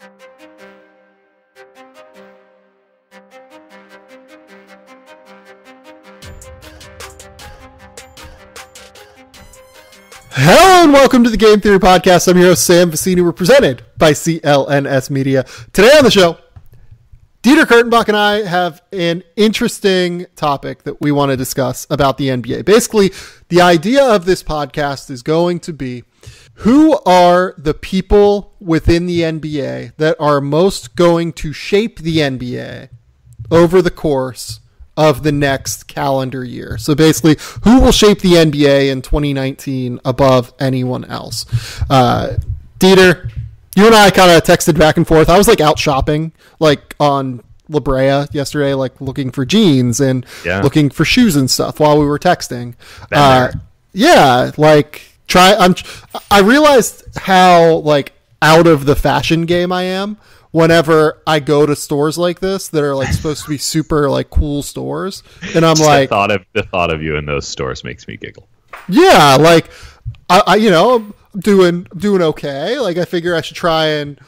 Hello and welcome to the Game Theory Podcast. I'm your host, Sam Vecini. We're presented by CLNS Media. Today on the show, Dieter Kurtenbach and I have an interesting topic that we want to discuss about the NBA. Basically, the idea of this podcast is going to be who are the people within the NBA that are most going to shape the NBA over the course of the next calendar year. So basically, who will shape the NBA in 2019 above anyone else? Dieter, you and I kind of texted back and forth. I was out shopping, on La Brea yesterday, looking for jeans and looking for shoes and stuff while we were texting. I realized how out of the fashion game I am whenever I go to stores like this that are supposed to be super cool stores, and I'm the thought of you in those stores makes me giggle. Yeah, I'm doing okay. I figure I should try and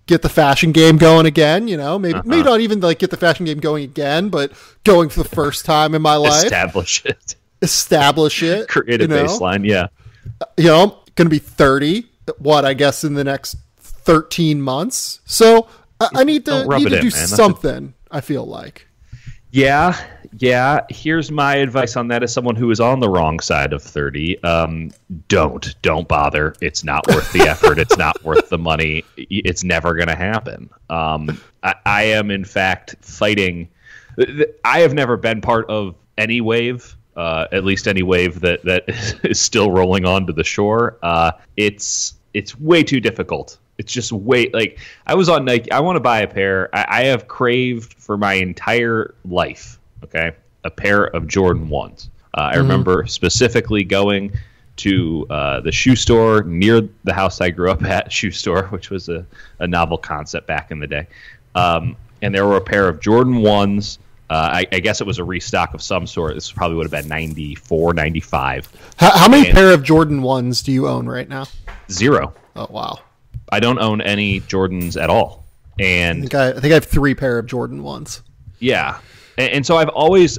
get the fashion game going again. Maybe not even get the fashion game going again, but going for the first time in my life. Establish it. Create a baseline. Yeah. I'm going to be 30. I guess in the next 13 months. So I need to do something, I feel like. Yeah. Here's my advice on that as someone who is on the wrong side of 30. Don't bother. It's not worth the effort. It's not worth the money. It's never going to happen. I am, in fact, fighting. I have never been part of any wave, at least any wave that is still rolling onto the shore. It's way too difficult. It's just I was on Nike. I want to buy a pair. I have craved for my entire life, okay, a pair of Jordan 1s. I remember specifically going to the shoe store near the house I grew up at, shoe store, which was a novel concept back in the day. And there were a pair of Jordan 1s. I guess it was a restock of some sort. This probably would have been 94, 95. How many pair of Jordan 1s do you own right now? 0. Oh, wow. I don't own any Jordans at all. And I think I have 3 pair of Jordan 1s. Yeah. And so I've always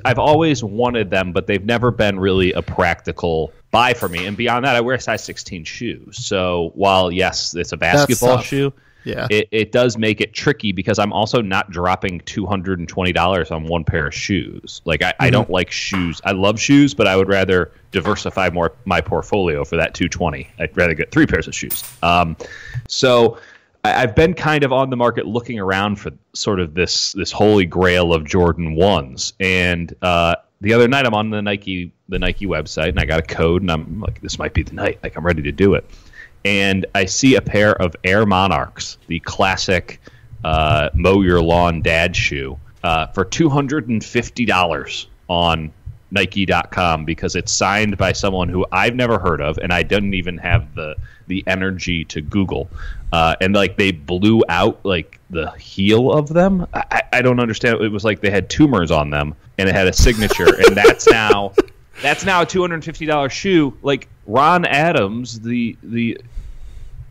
wanted them, but they've never been really a practical buy for me. And beyond that, I wear a size 16 shoes. So while, yes, it's a basketball shoe, it does make it tricky because I'm also not dropping $220 on one pair of shoes. I don't like shoes. I love shoes, but I would rather diversify more my portfolio for that $220. I'd rather get 3 pairs of shoes. So I've been kind of on the market looking around for sort of this holy grail of Jordan 1s. And the other night I'm on the Nike website and I got a code and I'm like, this might be the night. I'm ready to do it. And I see a pair of Air Monarchs, the classic mow your lawn dad shoe, for $250 on Nike.com because it's signed by someone who I've never heard of, and I didn't even have the energy to Google. And they blew out the heel of them. I don't understand. It was they had tumors on them, and it had a signature, and that's now a $250 shoe. Ron Adams, the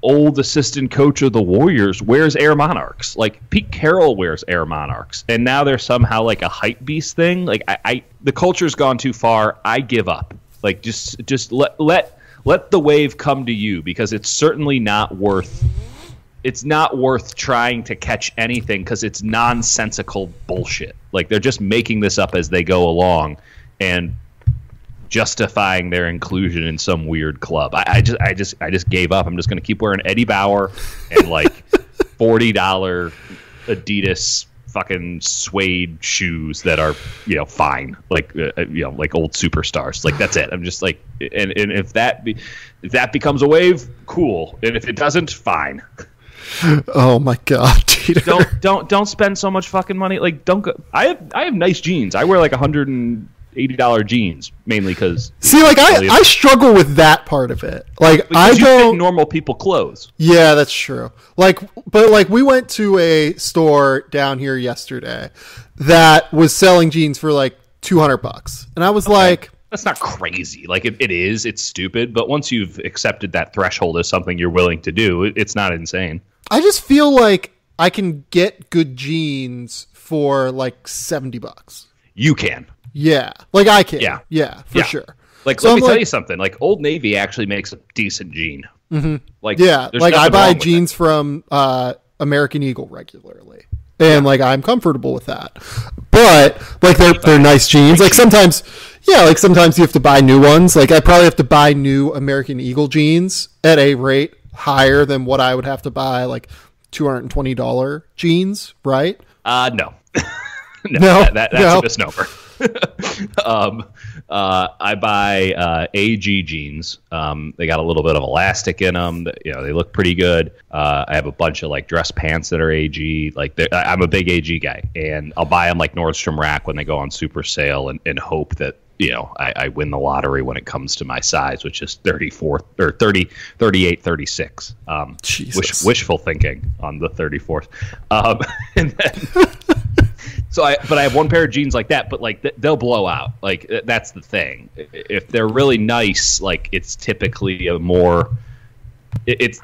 old assistant coach of the Warriors, wears Air Monarchs. Pete Carroll wears Air Monarchs, and now they're somehow a hype beast thing. The culture's gone too far. I give up. Just let the wave come to you, because it's certainly not worth. It's not worth trying to catch anything because it's nonsensical bullshit. They're just making this up as they go along, and justifying their inclusion in some weird club. I just gave up. I'm just going to keep wearing Eddie Bauer and $40 Adidas fucking suede shoes that are fine, like old superstars. That's it. I'm just and if that becomes a wave, cool. And if it doesn't, fine. Oh my god, Dieter. Don't spend so much fucking money. Don't go. I have nice jeans. I wear $180 jeans mainly because I struggle with that part of it. I don't fit normal people clothes. Yeah, that's true. But we went to a store down here yesterday that was selling jeans for $200, and I was That's not crazy. Like it is. It's stupid. But once you've accepted that threshold as something you're willing to do, it's not insane. I just feel like I can get good jeans for like $70. You can. Yeah. Like I can. Yeah. Yeah, for sure. Like, let me tell you something. Like, Old Navy actually makes a decent jean. Mm-hmm. Like, yeah. Like, I buy jeans from American Eagle regularly. And, like, I'm comfortable with that. But, like, they're nice jeans. Like, sometimes you have to buy new ones. Like, I probably have to buy new American Eagle jeans at a rate higher than what I would have to buy, like, $220 jeans, right? No. No. That's a misnomer. I buy AG jeans. They got a little bit of elastic in them. They look pretty good. I have a bunch of like dress pants that are AG. Like I'm a big AG guy, and I'll buy them like Nordstrom Rack when they go on super sale, and hope that I win the lottery when it comes to my size, which is 34 or 30, 38, 36. Wishful thinking on the 34th. And then. But I have one pair of jeans like that, but like they'll blow out. Like that's the thing. If they're really nice, like it's typically a more.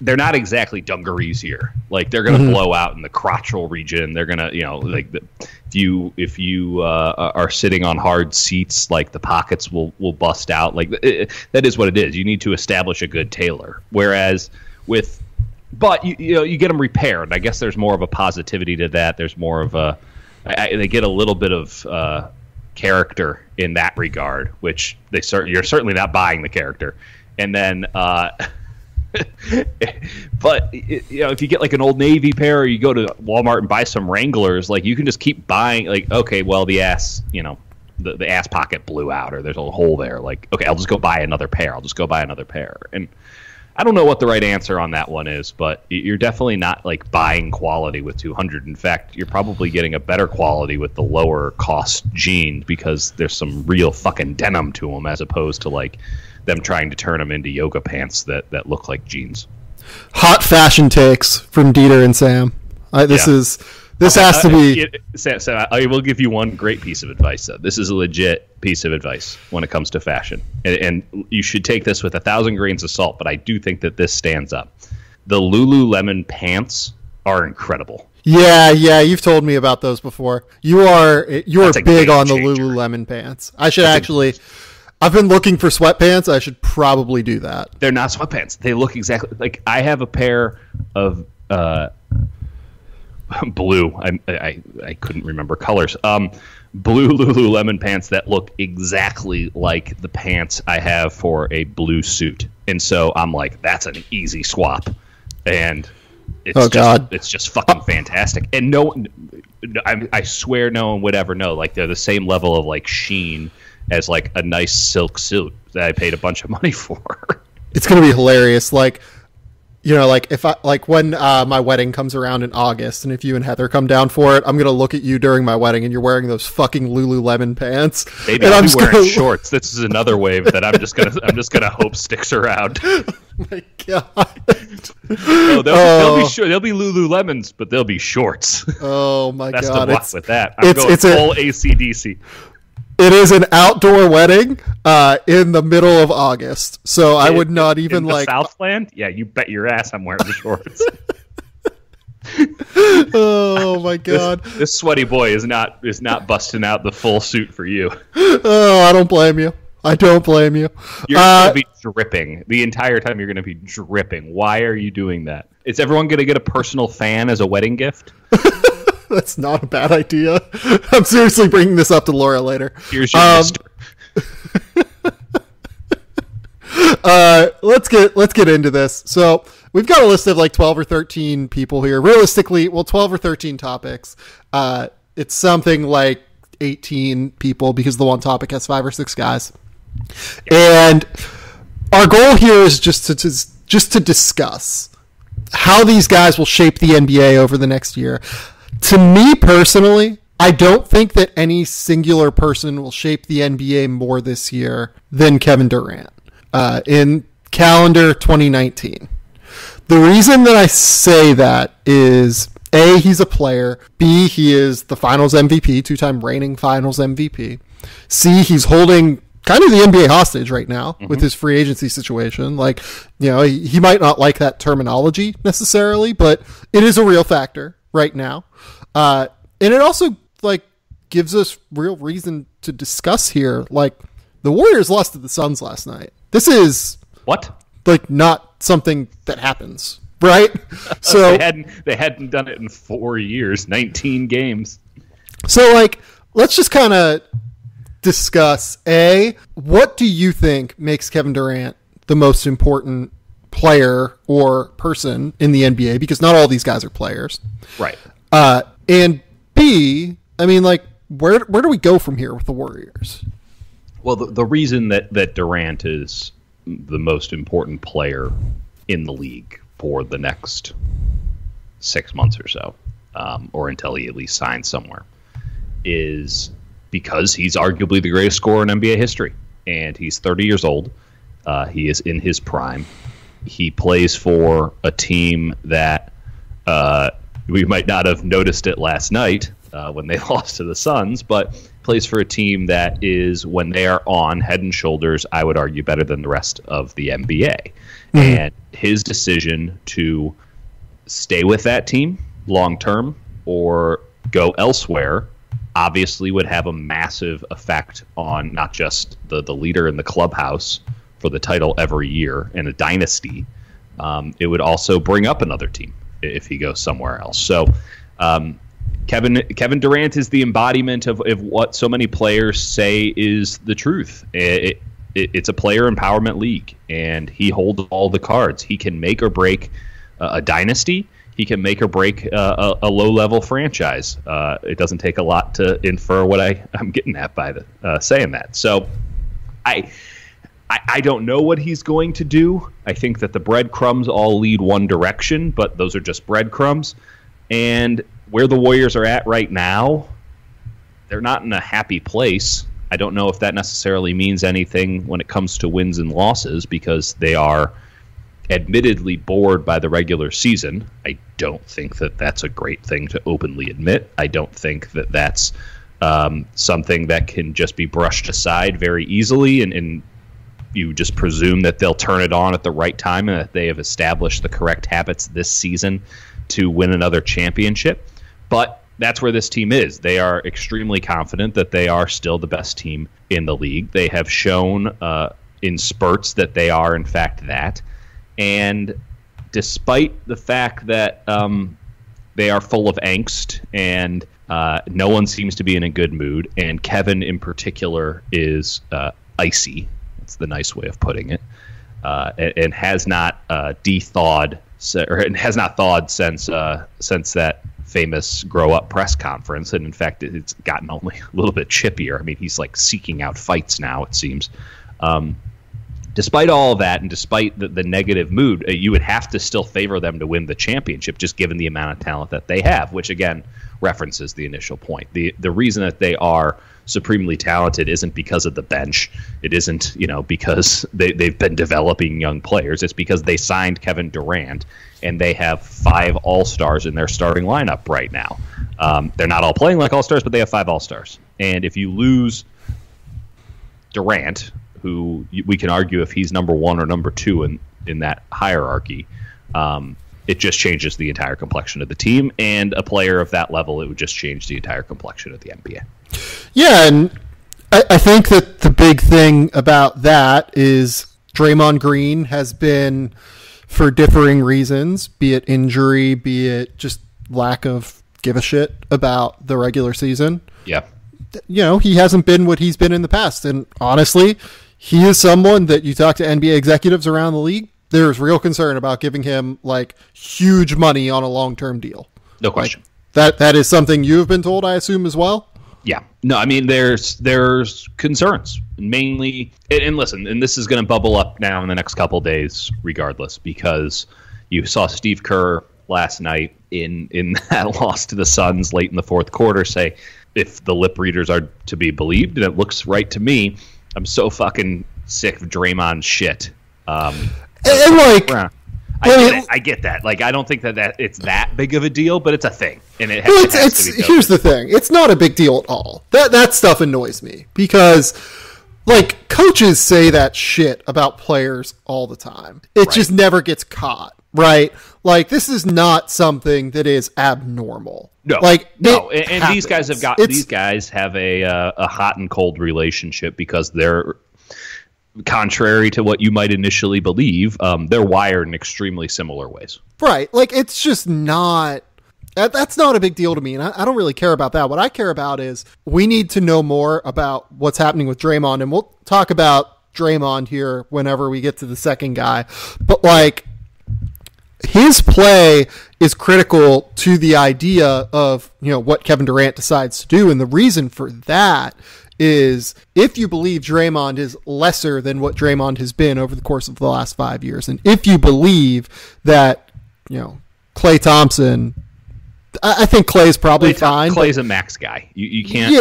They're not exactly dungarees here. Like they're gonna blow out in the crotchal region. They're gonna if you are sitting on hard seats, like the pockets will bust out. Like that is what it is. You need to establish a good tailor. Whereas but you get them repaired. I guess there's more of a positivity to that. There's more of a they get a little bit of character in that regard, which you're certainly not buying the character. And then, but if you get like an Old Navy pair, or you go to Walmart and buy some Wranglers, like you can just keep buying. Like, okay, well the ass, the ass pocket blew out, or there's a hole there. Like, okay, I'll just go buy another pair. And I don't know what the right answer on that one is, but you're definitely not like buying quality with 200. In fact, you're probably getting a better quality with the lower cost jeans because there's some real fucking denim to them, as opposed to like them trying to turn them into yoga pants that look like jeans. Hot fashion takes from Dieter and Sam. This has to be. Sam, I will give you one great piece of advice, though. This is a legit piece of advice when it comes to fashion. And you should take this with 1,000 grains of salt, but I do think that this stands up. The Lululemon pants are incredible. Yeah, you've told me about those before. You are big on the Lululemon pants. I've been looking for sweatpants. I should probably do that. They're not sweatpants. They look exactly like I have a pair of blue. I couldn't remember colors. Blue Lululemon pants that look exactly like the pants I have for a blue suit, and so I'm like, that's an easy swap, and it's just fucking fantastic. And I swear no one would ever know. Like they're the same level of like sheen as like a nice silk suit that I paid a bunch of money for. It's gonna be hilarious. Like. When my wedding comes around in August, and if you and Heather come down for it, I'm gonna look at you during my wedding, and you're wearing those fucking Lululemon pants. Maybe I'm wearing shorts. This is another wave that I'm just gonna hope sticks around. Oh my god! They'll be Lululemons, but they'll be shorts. Oh my god! Best of luck with that. I'm going full AC/DC. It is an outdoor wedding in the middle of August, so I would not even in the Southland? Yeah, you bet your ass I'm wearing the shorts. Oh my god! This sweaty boy is not busting out the full suit for you. Oh, I don't blame you. You're going to be dripping the entire time. You're going to be dripping. Why are you doing that? Is everyone going to get a personal fan as a wedding gift? That's not a bad idea. I'm seriously bringing this up to Laura later. Here's your mister. Let's get into this. So we've got a list of like 12 or 13 people here. Realistically, 12 or 13 topics. It's something like 18 people because the one topic has 5 or 6 guys. And our goal here is just to discuss how these guys will shape the NBA over the next year. To me personally, I don't think that any singular person will shape the NBA more this year than Kevin Durant in calendar 2019. The reason that I say that is, A, he's a player. B, he is the Finals MVP, 2-time reigning Finals MVP. C, he's holding kind of the NBA hostage right now with his free agency situation. Like, he might not like that terminology necessarily, but it is a real factor right now. And it also gives us real reason to discuss here. Like, the Warriors lost to the Suns last night. This is what? Not something that happens, right? So they hadn't done it in 4 years, 19 games. So let's just kind of discuss, what do you think makes Kevin Durant the most important player or person in the NBA? Because not all these guys are players. Right. And B, where do we go from here with the Warriors? Well, the reason that Durant is the most important player in the league for the next 6 months or so, or until he at least signs somewhere, is because he's arguably the greatest scorer in NBA history. And he's 30 years old. He is in his prime. He plays for a team that we might not have noticed it last night when they lost to the Suns, but plays for a team that is, when they are on, head and shoulders, I would argue, better than the rest of the NBA. Mm-hmm. And his decision to stay with that team long term or go elsewhere obviously would have a massive effect on not just the leader in the clubhouse for the title every year in a dynasty. It would also bring up another team if he goes somewhere else. So Kevin Durant is the embodiment of what so many players say is the truth. It's a player empowerment league, and he holds all the cards. He can make or break a dynasty. He can make or break a low-level franchise. It doesn't take a lot to infer what I'm getting at by saying that. So I don't know what he's going to do. I think that the breadcrumbs all lead one direction, but those are just breadcrumbs. And where the Warriors are at right now, they're not in a happy place. I don't know if that necessarily means anything when it comes to wins and losses, because they are admittedly bored by the regular season. I don't think that that's a great thing to openly admit. I don't think that that's something that can just be brushed aside very easily, and you just presume that they'll turn it on at the right time and that they have established the correct habits this season to win another championship. But that's where this team is. They are extremely confident that they are still the best team in the league. They have shown in spurts that they are, in fact, that. And despite the fact that they are full of angst and no one seems to be in a good mood, and Kevin in particular is icy, that's the nice way of putting it, and has not thawed since that famous grow up press conference. And in fact, it's gotten only a little bit chippier. I mean, he's seeking out fights now, it seems. Despite all of that, and despite the negative mood, you would have to still favor them to win the championship, just given the amount of talent that they have, which again references the initial point. The reason that they are supremely talented isn't because of the bench. It isn't because they've been developing young players. It's because they signed Kevin Durant, and they have 5 All-Stars in their starting lineup right now. They're not all playing like All-Stars, but they have 5 All-Stars. And if you lose Durant, who we can argue if he's number 1 or number 2 in that hierarchy, it just changes the entire complexion of the team. And a player of that level, it would just change the entire complexion of the NBA. Yeah, and I think that the big thing about that is Draymond Green has been, for differing reasons, be it injury, be it just lack of give a shit about the regular season. Yeah. He hasn't been what he's been in the past. And honestly, he is someone that you talk to NBA executives around the league, there's real concern about giving him huge money on a long-term deal. No question. That is something you've been told, I assume, as well? Yeah. No, I mean, there's concerns, mainly, and listen, and this is going to bubble up now in the next couple days regardless, because you saw Steve Kerr last night in that loss to the Suns late in the fourth quarter say, if the lip readers are to be believed, and it looks right to me, I'm so fucking sick of Draymond shit. I get that. I don't think that it's that big of a deal, but it's a thing, and it has to be. Here's the thing: it's not a big deal at all. That stuff annoys me because like, coaches say that shit about players all the time. It just never gets caught, right? Like, this is not something that is abnormal. No, like, no, and these guys have a hot and cold relationship because they're, contrary to what you might initially believe, they're wired in extremely similar ways. Right. Like, it's just not... That's not a big deal to me, and I don't really care about that. What I care about is we need to know more about what's happening with Draymond, and we'll talk about Draymond here whenever we get to the second guy. But, like, his play is critical to the idea of, you know, what Kevin Durant decides to do, and the reason for that is if you believe Draymond is lesser than what Draymond has been over the course of the last 5 years, and if you believe that, you know, Klay Thompson... I think Klay's probably fine. Klay's a max guy. You can't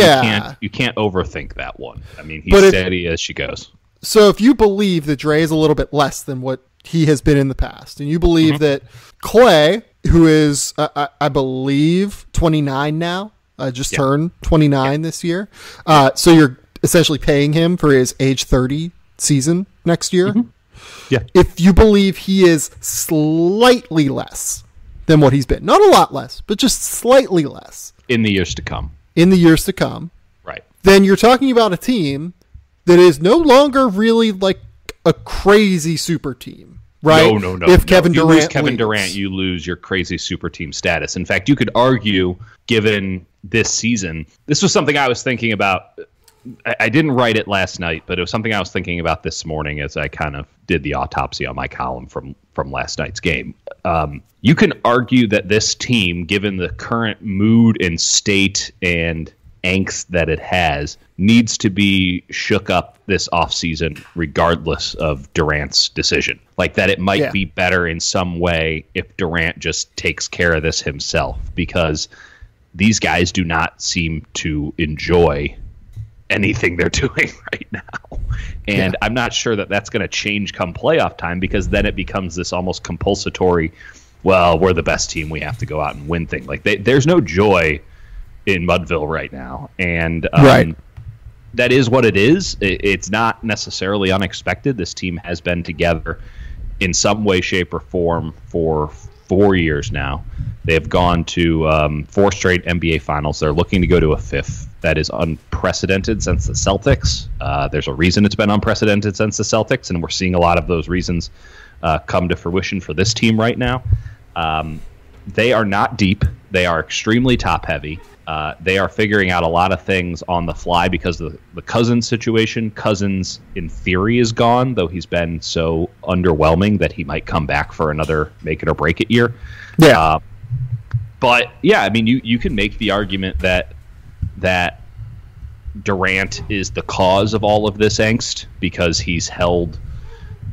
overthink that one. I mean, he's steady as she goes. So if you believe that Dre is a little bit less than what he has been in the past, and you believe that Klay, who is, I believe, 29 now, just turned 29 this year, so you're essentially paying him for his age 30 season next year. Yeah. If you believe he is slightly less than what he's been. Not a lot less, but just slightly less. In the years to come. Right. Then you're talking about a team that is no longer really like a crazy super team, right? No. If Kevin Durant lose Kevin Durant, you lose your crazy super team status. In fact, you could argue, given this season, this was something I was thinking about. I didn't write it last night, but it was something I was thinking about this morning as I kind of did the autopsy on my column from last night's game. You can argue that this team, given the current mood and state and angst that it has, needs to be shook up this offseason regardless of Durant's decision. Like that it might be better in some way if Durant just takes care of this himself, because these guys do not seem to enjoy anything they're doing right now. And I'm not sure that that's going to change come playoff time, because then it becomes this almost compulsory, well, we're the best team, we have to go out and win thing. Like there's no joy in Mudville right now. And that is what it is. It's not necessarily unexpected. This team has been together in some way, shape, or form for 4 years now. They have gone to 4 straight NBA finals. They're looking to go to a 5th. That is unprecedented since the Celtics. There's a reason it's been unprecedented since the Celtics, and we're seeing a lot of those reasons come to fruition for this team right now. They are not deep. They are extremely top-heavy. They are figuring out a lot of things on the fly because of the Cousins situation. Cousins, in theory, is gone, though he's been so underwhelming that he might come back for another make-it-or-break-it year. Yeah. But, yeah, I mean, you can make the argument that Durant is the cause of all of this angst because he's held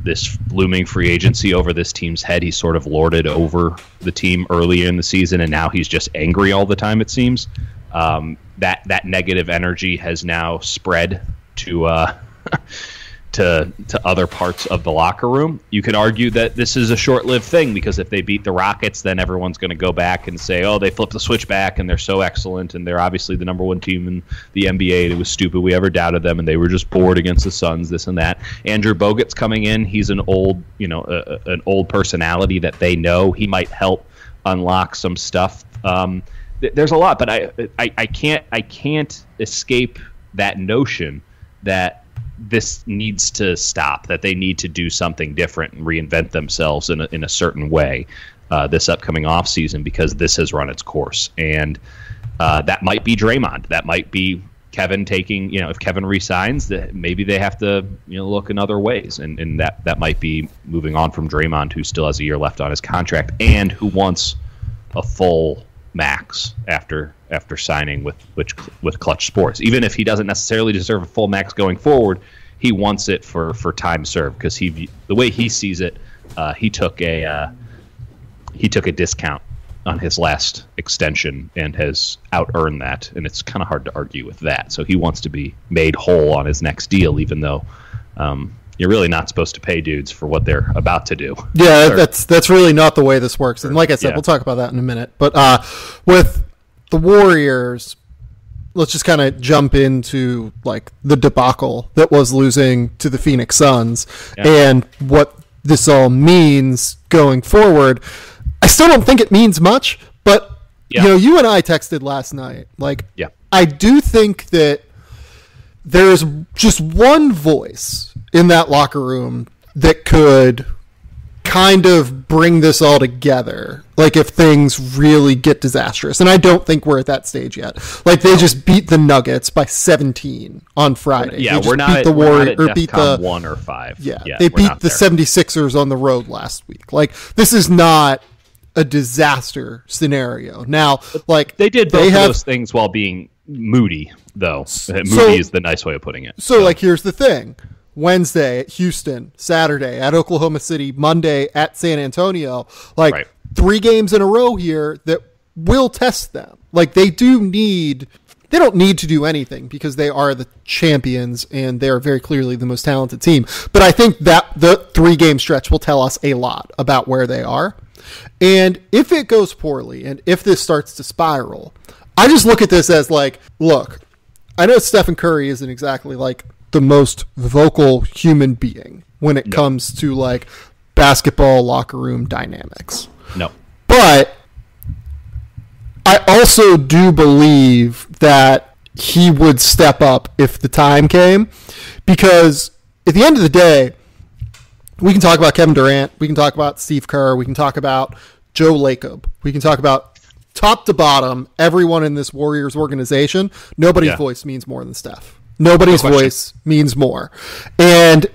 this looming free agency over this team's head. He's sort of lorded over the team earlier in the season, and now he's just angry all the time, it seems. That negative energy has now spread to to other parts of the locker room. You could argue that this is a short-lived thing, because if they beat the Rockets, then everyone's going to go back and say, oh, they flipped the switch back and they're so excellent and they're obviously the number one team in the NBA. It was stupid we ever doubted them and they were just bored against the Suns, this and that. Andrew Bogut's coming in. He's an old, an old personality that they know. He might help unlock some stuff. There's a lot, but I can't escape that notion that this needs to stop, that they need to do something different and reinvent themselves in a certain way this upcoming offseason, because this has run its course. And that might be Draymond. That might be Kevin taking, if Kevin resigns, that maybe they have to look in other ways. And that might be moving on from Draymond, who still has a year left on his contract and who wants a full max after signing with Clutch Sports. Even if he doesn't necessarily deserve a full max going forward, he wants it for time served, because the way he sees it, he took a discount on his last extension and has out-earned that, and it's kind of hard to argue with that. So he wants to be made whole on his next deal, even though you're really not supposed to pay dudes for what they're about to do. Yeah, that's really not the way this works. And like I said, we'll talk about that in a minute. But with the Warriors, let's just kind of jump into like the debacle that was losing to the Phoenix Suns and what this all means going forward. I still don't think it means much, but you and I texted last night. Like, I do think that there's just one voice in that locker room that could kind of bring this all together, like if things really get disastrous. And I don't think we're at that stage yet. Like, they just beat the Nuggets by 17 on Friday. Yeah, we're not at DEFCON 1 or 5. Yeah, they beat the 76ers on the road last week. Like, this is not a disaster scenario. Now, like, they did both of those things while being moody, though. Moody is the nice way of putting it. So, like, here's the thing. Wednesday at Houston, Saturday at Oklahoma City, Monday at San Antonio. Like, 3 games in a row here that will test them. Like, they don't need to do anything because they are the champions and they are very clearly the most talented team. But I think that the 3-game stretch will tell us a lot about where they are. And if it goes poorly and if this starts to spiral, I just look at this as like, look, I know Stephen Curry isn't exactly like the most vocal human being when it comes to like basketball locker room dynamics. No. But I also do believe that he would step up if the time came, because at the end of the day, we can talk about Kevin Durant, we can talk about Steve Kerr, we can talk about Joe Lacob, we can talk about top to bottom, everyone in this Warriors organization. Nobody's voice means more than Steph. Nobody's voice means more. And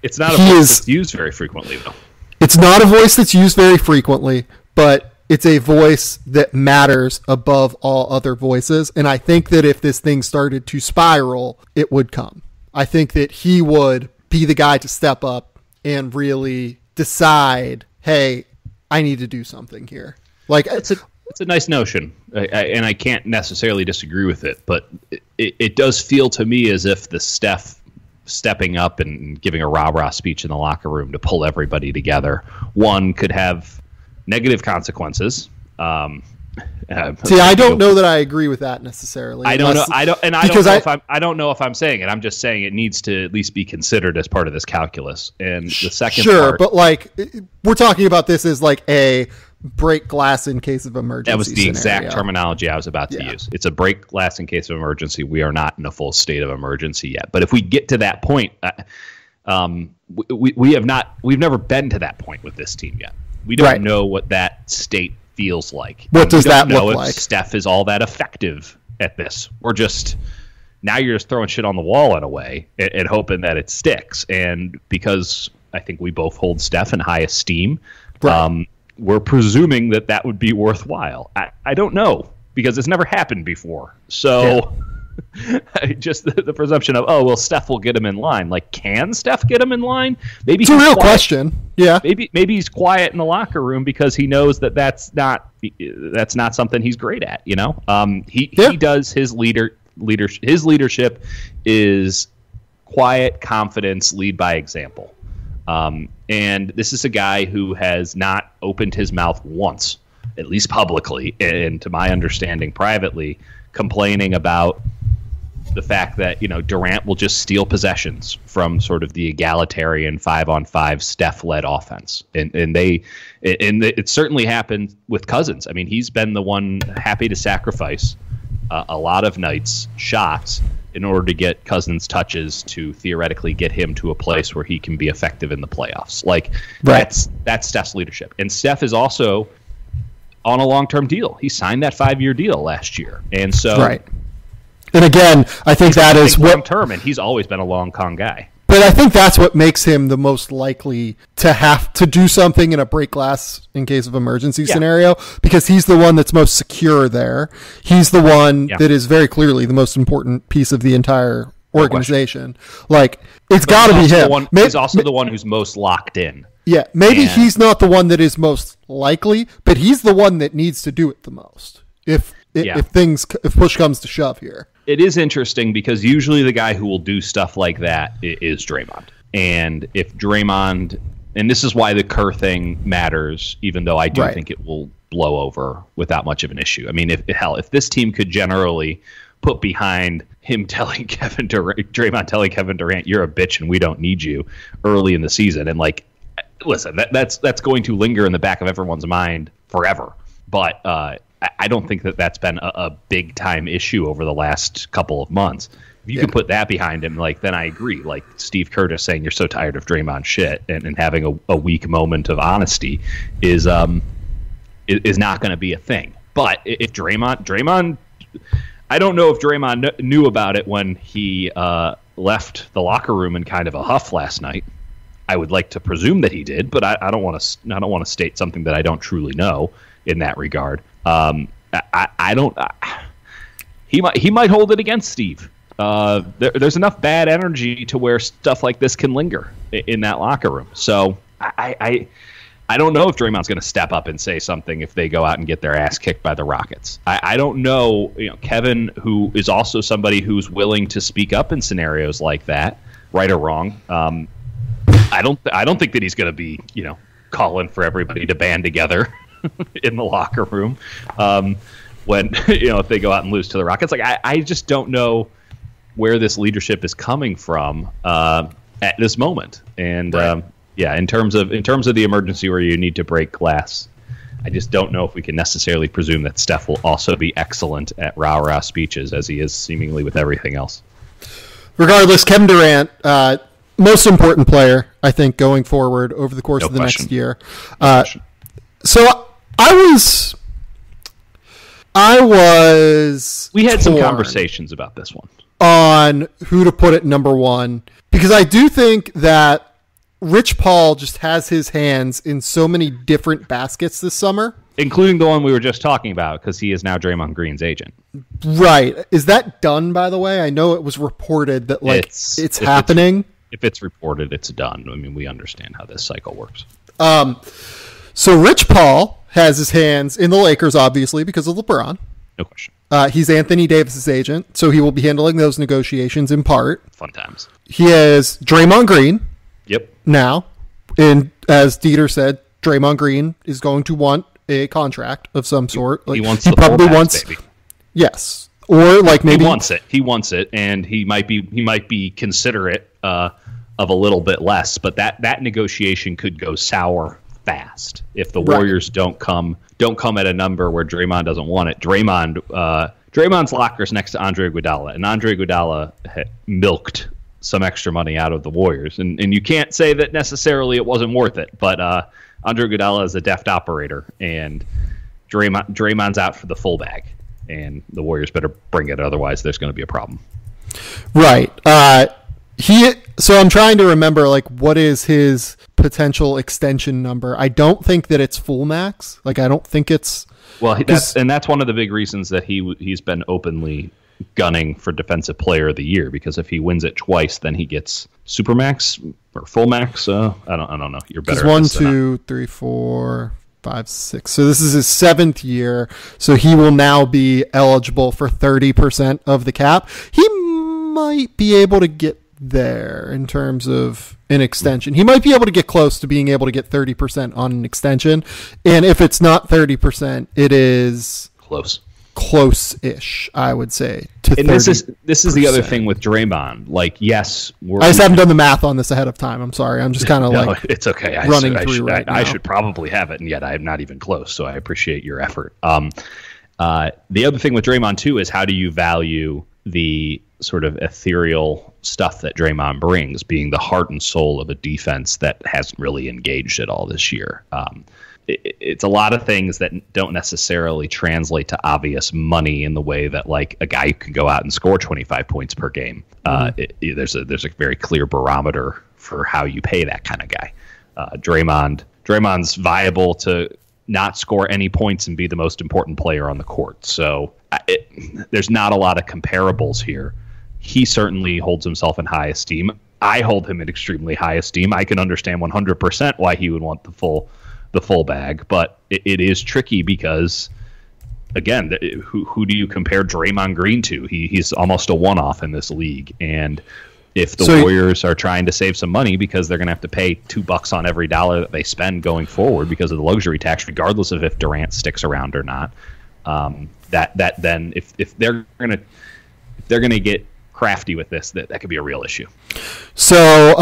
it's not a voice that's used very frequently, though. It's not a voice that's used very frequently, but it's a voice that matters above all other voices. And I think that if this thing started to spiral, it would come. I think that he would be the guy to step up and really decide, hey, I need to do something here. Like, it's a nice notion, and I can't necessarily disagree with it, but it does feel to me as if the Steph stepping up and giving a rah-rah speech in the locker room to pull everybody together, one, could have negative consequences. I don't know that I agree with that necessarily. I don't know if I'm saying it. I'm just saying it needs to at least be considered as part of this calculus. And the second part, but like, we're talking about this as like a break glass in case of emergency. That was the scenario. Exact terminology I was about to use. It's a break glass in case of emergency. We are not in a full state of emergency yet. But if we get to that point, we've never been to that point with this team yet. We don't know what that state feels like. What does that look like? Steph is all that effective at this. We're just, now you're just throwing shit on the wall in a way and hoping that it sticks. And because I think we both hold Steph in high esteem, we're presuming that would be worthwhile. I don't know, because it's never happened before. So just the presumption of, oh, well, Steph will get him in line. Like, can Steph get him in line? Maybe it's a real question. Yeah. Maybe he's quiet in the locker room because he knows that's not something he's great at. You know, he does his leadership is quiet confidence, lead by example. And this is a guy who has not opened his mouth once, at least publicly, and to my understanding privately, complaining about the fact that, you know, Durant will just steal possessions from sort of the egalitarian 5-on-5 Steph-led offense. And it certainly happened with Cousins. I mean, he's been the one happy to sacrifice a lot of nights, shots, in order to get Cousins touches to theoretically get him to a place where he can be effective in the playoffs. Like, that's Steph's leadership. And Steph is also on a long-term deal. He signed that 5-year deal last year. And so... Right. And again, I think that is what... long-term, and he's always been a long-con guy. But I think that's what makes him the most likely to have to do something in a break glass in case of emergency scenario, because he's the one that's most secure there. He's the one that is very clearly the most important piece of the entire organization. Like, it's got to be him. He's also the one who's most locked in. Yeah, maybe he's not the one that is most likely, but he's the one that needs to do it the most. If push comes to shove here. It is interesting because usually the guy who will do stuff like that is Draymond. And if Draymond, and this is why the Kerr thing matters, even though I do think it will blow over without much of an issue. I mean, if this team could generally put behind him telling Draymond telling Kevin Durant, "You're a bitch and we don't need you," early in the season. And like, listen, that's going to linger in the back of everyone's mind forever. But I don't think that's been a big time issue over the last couple of months. If you can put that behind him, like, then I agree. Like Steve Kerr just saying you're so tired of Draymond shit and having a weak moment of honesty is not going to be a thing. But if Draymond, I don't know if Draymond knew about it when he left the locker room in kind of a huff last night. I would like to presume that he did, but I don't want to state something that I don't truly know in that regard. I don't. He might hold it against Steve. There's enough bad energy to where stuff like this can linger in that locker room. So I don't know if Draymond's going to step up and say something if they go out and get their ass kicked by the Rockets. I don't know. Kevin, who is also somebody who's willing to speak up in scenarios like that, right or wrong. I don't think that he's going to be calling for everybody to band together in the locker room when if they go out and lose to the Rockets. Like I just don't know where this leadership is coming from at this moment. And right. In terms of the emergency where you need to break glass, I just don't know if we can necessarily presume that Steph will also be excellent at rah-rah speeches as he is seemingly with everything else. Regardless, Kevin Durant, most important player, I think, going forward over the course of the next year. So I was we had some conversations about this one on who to put at number one, because I do think that Rich Paul just has his hands in so many different baskets this summer. Including the one we were just talking about, because he is now Draymond Green's agent. Right. Is that done, by the way? I know it was reported that it's happening. If it's reported, it's done. I mean, we understand how this cycle works. So Rich Paul has his hands in the Lakers, obviously, because of LeBron. No question. He's Anthony Davis's agent, so he will be handling those negotiations in part. Fun times. He has Draymond Green. Yep. Now, and as Dieter said, Draymond Green is going to want a contract of some sort. He wants. He probably wants. Baby. Yes, or like maybe he wants it. He wants it, and he might be considerate of a little bit less. But that negotiation could go sour fast if the Warriors don't come at a number where Draymond doesn't want it. Draymond's locker's next to Andre Iguodala, and Andre Iguodala milked some extra money out of the Warriors, and you can't say that necessarily it wasn't worth it, but Andre Iguodala is a deft operator, and Draymond's out for the full bag, and the Warriors better bring it, otherwise there's going to be a problem. Right. So I'm trying to remember, like, what is his potential extension number? I don't think that it's full max. Like, I don't think it's... Well, that's one of the big reasons that he's been openly gunning for Defensive Player of the Year, because if he wins it twice, then he gets Supermax or Full Max. I don't know. You're better. 1, 2, 3, 4, 5, 6. So this is his 7th year. So he will now be eligible for 30% of the cap. He might be able to get there in terms of an extension. He might be able to get close to being able to get 30% on an extension. And if it's not 30%, it is close-ish, I would say, to 30%. And this is the other thing with Draymond. Like, yes, I just haven't done the math on this ahead of time. I'm sorry. I'm just kind of it's okay. I should probably have it, and yet I'm not even close. So I appreciate your effort. The other thing with Draymond too is, how do you value the sort of ethereal stuff that Draymond brings, being the heart and soul of a defense that hasn't really engaged at all this year? It's a lot of things that don't necessarily translate to obvious money in the way that, like, a guy who can go out and score 25 points per game. There's a very clear barometer for how you pay that kind of guy. Draymond's viable to not score any points and be the most important player on the court. So there's not a lot of comparables here. He certainly holds himself in high esteem. I hold him in extremely high esteem. I can understand 100% why he would want the full bag, but it is tricky because, again, who do you compare Draymond Green to? He's almost a one-off in this league, and if the Warriors are trying to save some money because they're going to have to pay $2 on every dollar that they spend going forward because of the luxury tax, regardless of if Durant sticks around or not, that then if they're going to they're going to get crafty with this, that could be a real issue. So,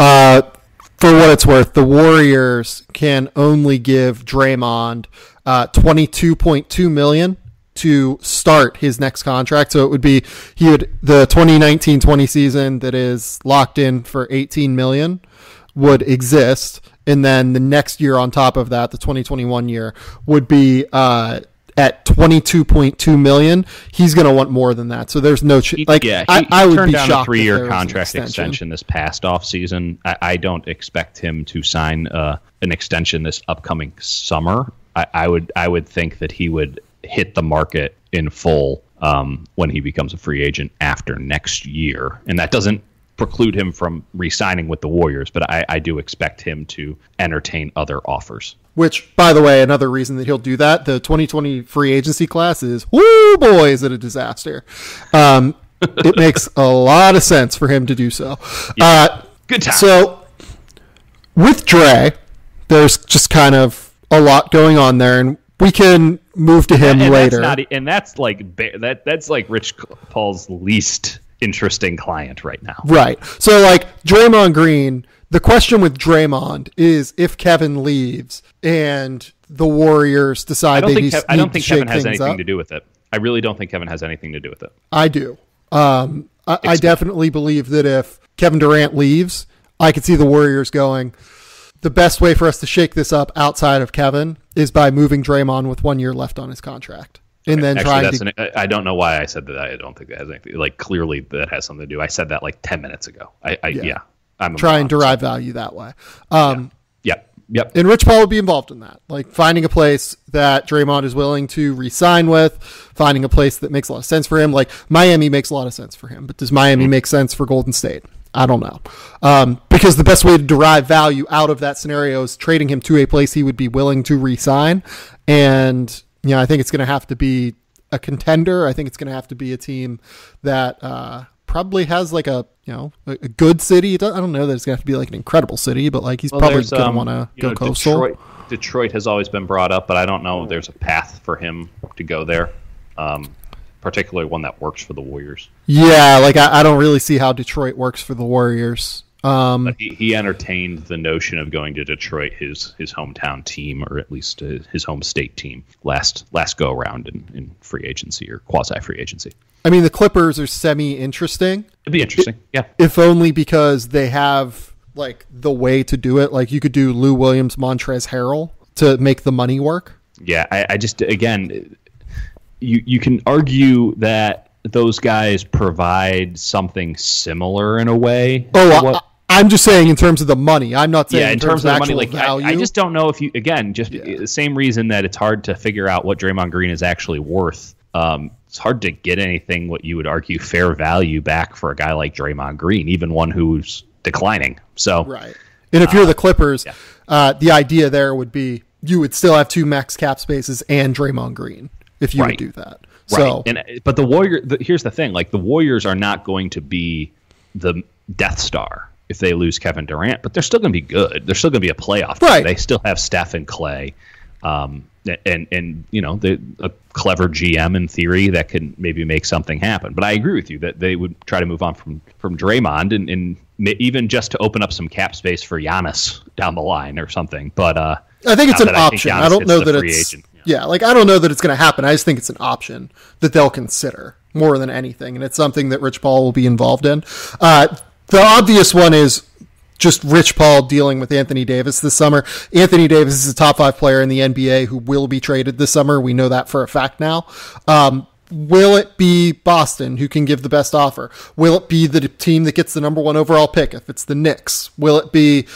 for what it's worth, the Warriors can only give Draymond $22.2 million to start his next contract. So it would be the 2019-20 season that is locked in for $18 million would exist, and then the next year on top of that, the 2021 year, would be at $22.2 million. He's going to want more than that. So there's no he I would turned be down shocked a 3-year if contract extension this past offseason. I don't expect him to sign an extension this upcoming summer. I would think that he would hit the market in full when he becomes a free agent after next year, and that doesn't preclude him from re-signing with the Warriors, but I do expect him to entertain other offers. Which, by the way, another reason that he'll do that, the 2020 free agency class is, whoo boy, is it a disaster. It makes a lot of sense for him to do so. Yeah. Good time. So, with Dre, there's just kind of a lot going on there, and we can move to him later. That's like Rich Paul's least interesting client right now. Right. So, like, Draymond Green, the question with Draymond is if Kevin leaves and the Warriors decide I don't think Kevin has anything up. to do with it. I really don't think Kevin has anything to do with it. I do. I definitely believe that if Kevin Durant leaves, I could see the Warriors going, the best way for us to shake this up outside of Kevin is by moving Draymond with 1 year left on his contract. And then I don't know why I said that. I don't think that has anything. Like, clearly that has something to do. I said that like 10 minutes ago. I'm try and derive value that way. Yep. And Rich Paul would be involved in that. Like, finding a place that Draymond is willing to re-sign with, finding a place that makes a lot of sense for him. Like, Miami makes a lot of sense for him, but does Miami make sense for Golden State? I don't know. Because the best way to derive value out of that scenario is trading him to a place he would be willing to re-sign. And, I think it's going to have to be a contender. I think it's going to have to be a team that probably has like a good city. I don't know that it's going to have to be like an incredible city, but like he's probably going to want to go coastal. Detroit has always been brought up, but I don't know if there's a path for him to go there, particularly one that works for the Warriors. Yeah, like I don't really see how Detroit works for the Warriors. But he entertained the notion of going to Detroit, his hometown team, or at least his home state team, last go around in free agency or quasi free agency. I mean, the Clippers are semi-interesting. It'd be interesting, yeah. If only because they have like the way to do it. Like you could do Lou Williams, Montrezl Harrell to make the money work. Yeah, I just, again, you can argue that those guys provide something similar in a way. I'm just saying in terms of the money. I'm not saying in terms of the money. Like value. I just don't know if you, again, the same reason that it's hard to figure out what Draymond Green is actually worth. It's hard to get anything what you would argue fair value back for a guy like Draymond Green, even one who's declining. So right. And if you're the Clippers, the idea there would be you would still have two max cap spaces and Draymond Green if you would do that. So, but the Warriors, here's the thing: like the Warriors are not going to be the Death Star if they lose Kevin Durant, but they're still going to be good. They're still going to be a playoff team. Right. They still have Steph and Clay, and a clever GM in theory that can maybe make something happen. But I agree with you that they would try to move on from Draymond and even just to open up some cap space for Giannis down the line or something. But I think it's an option. I don't know that it's I don't know that it's going to happen. I just think it's an option that they'll consider more than anything, and it's something that Rich Paul will be involved in. The obvious one is just Rich Paul dealing with Anthony Davis this summer. Anthony Davis is a top 5 player in the NBA who will be traded this summer. We know that for a fact now. Will it be Boston who can give the best offer? Will it be the team that gets the number 1 overall pick if it's the Knicks? Will it be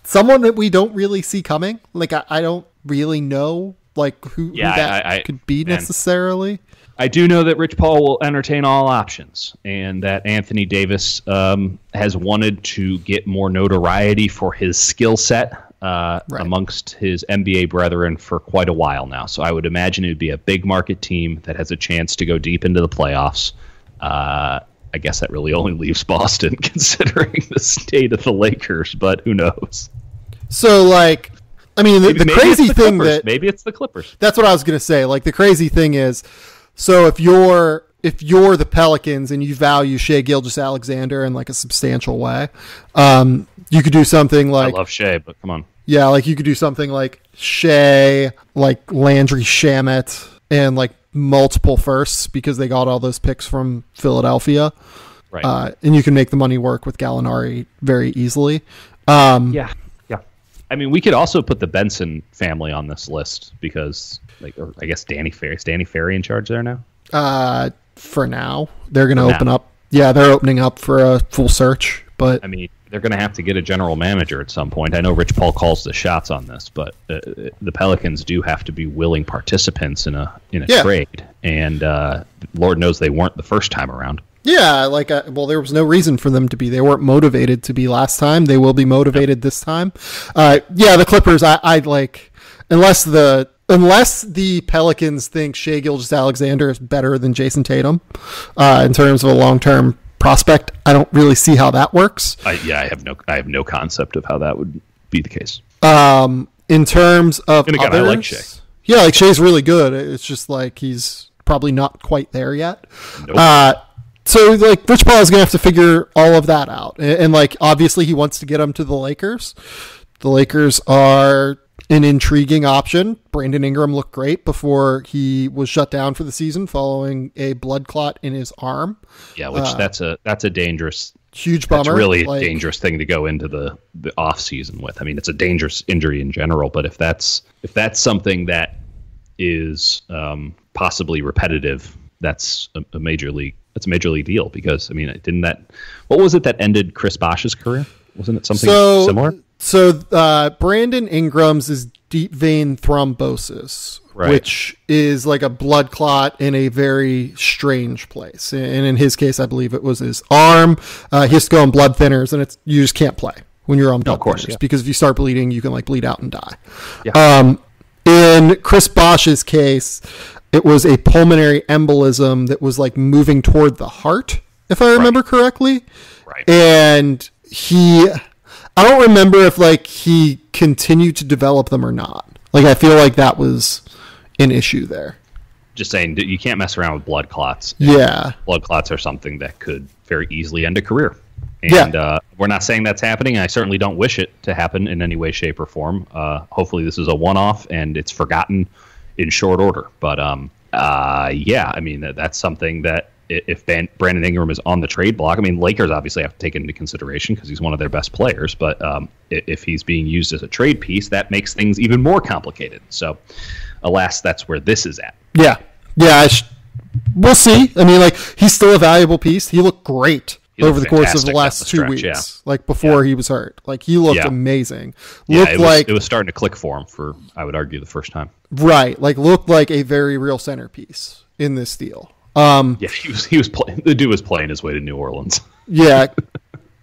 someone that we don't really see coming? Like, I don't really know who that could be necessarily. I do know that Rich Paul will entertain all options, and that Anthony Davis has wanted to get more notoriety for his skill set amongst his NBA brethren for quite a while now. So I would imagine it would be a big market team that has a chance to go deep into the playoffs. I guess that really only leaves Boston, considering the state of the Lakers, but who knows? So, the crazy thing maybe it's the Clippers. That's what I was going to say. Like, the crazy thing is, so if you're if you're the Pelicans and you value Shai Gilgeous-Alexander in like a substantial way, you could do something like, I love Shai, but come on. Yeah, like you could do something like Shai, like Landry Shamet, and like multiple firsts because they got all those picks from Philadelphia. Right. And you can make the money work with Gallinari very easily. Yeah. I mean, we could also put the Benson family on this list because, like, or I guess is Danny Ferry in charge there now? For now, they're going to open up. Yeah, they're opening up for a full search. But I mean, they're going to have to get a general manager at some point. I know Rich Paul calls the shots on this, but the Pelicans do have to be willing participants in a trade, and Lord knows they weren't the first time around. Yeah, there was no reason for them to be. They weren't motivated to be last time. They will be motivated this time. The Clippers, I like, unless the Pelicans think Shai Gilgeous-Alexander is better than Jason Tatum in terms of a long-term prospect, I don't really see how that works. I have no concept of how that would be the case. In terms of and again, others, I like Shai. Yeah, like Shai's really good. It's just like he's probably not quite there yet. Nope. So, like, Rich Paul is going to have to figure all of that out. And, like, obviously he wants to get him to the Lakers. The Lakers are an intriguing option. Brandon Ingram looked great before he was shut down for the season following a blood clot in his arm. Yeah, which that's a dangerous... Huge bummer. That's really a dangerous thing to go into the off season with. I mean, it's a dangerous injury in general, but if that's something that is possibly repetitive, that's a major league deal because I mean, what was it that ended Chris Bosh's career? Wasn't it something similar? So Brandon Ingram's is deep vein thrombosis, right, which is like a blood clot in a very strange place. And in his case, I believe it was his arm. He has to go on blood thinners, and you just can't play when you're on blood thinners because if you start bleeding, you can like bleed out and die. Yeah. In Chris Bosh's case, it was a pulmonary embolism that was like moving toward the heart, if I remember correctly. Right. And I don't remember if like he continued to develop them or not. Like, I feel like that was an issue there. Just saying, you can't mess around with blood clots. Yeah. Blood clots are something that could very easily end a career. And we're not saying that's happening. I certainly don't wish it to happen in any way, shape, or form. Hopefully this is a one-off and it's forgotten in short order. But, I mean, that's something that if Brandon Ingram is on the trade block, I mean, Lakers obviously have to take it into consideration because he's one of their best players. But if he's being used as a trade piece, that makes things even more complicated. So, alas, that's where this is at. Yeah. We'll see. I mean, like, he's still a valuable piece. He looked great over the course of the last 2 weeks, like before he was hurt. Like, he looked amazing. It was starting to click for him for, I would argue, the first time. Right. Like, looked like a very real centerpiece in this deal. He was playing. The dude was playing his way to New Orleans. Yeah.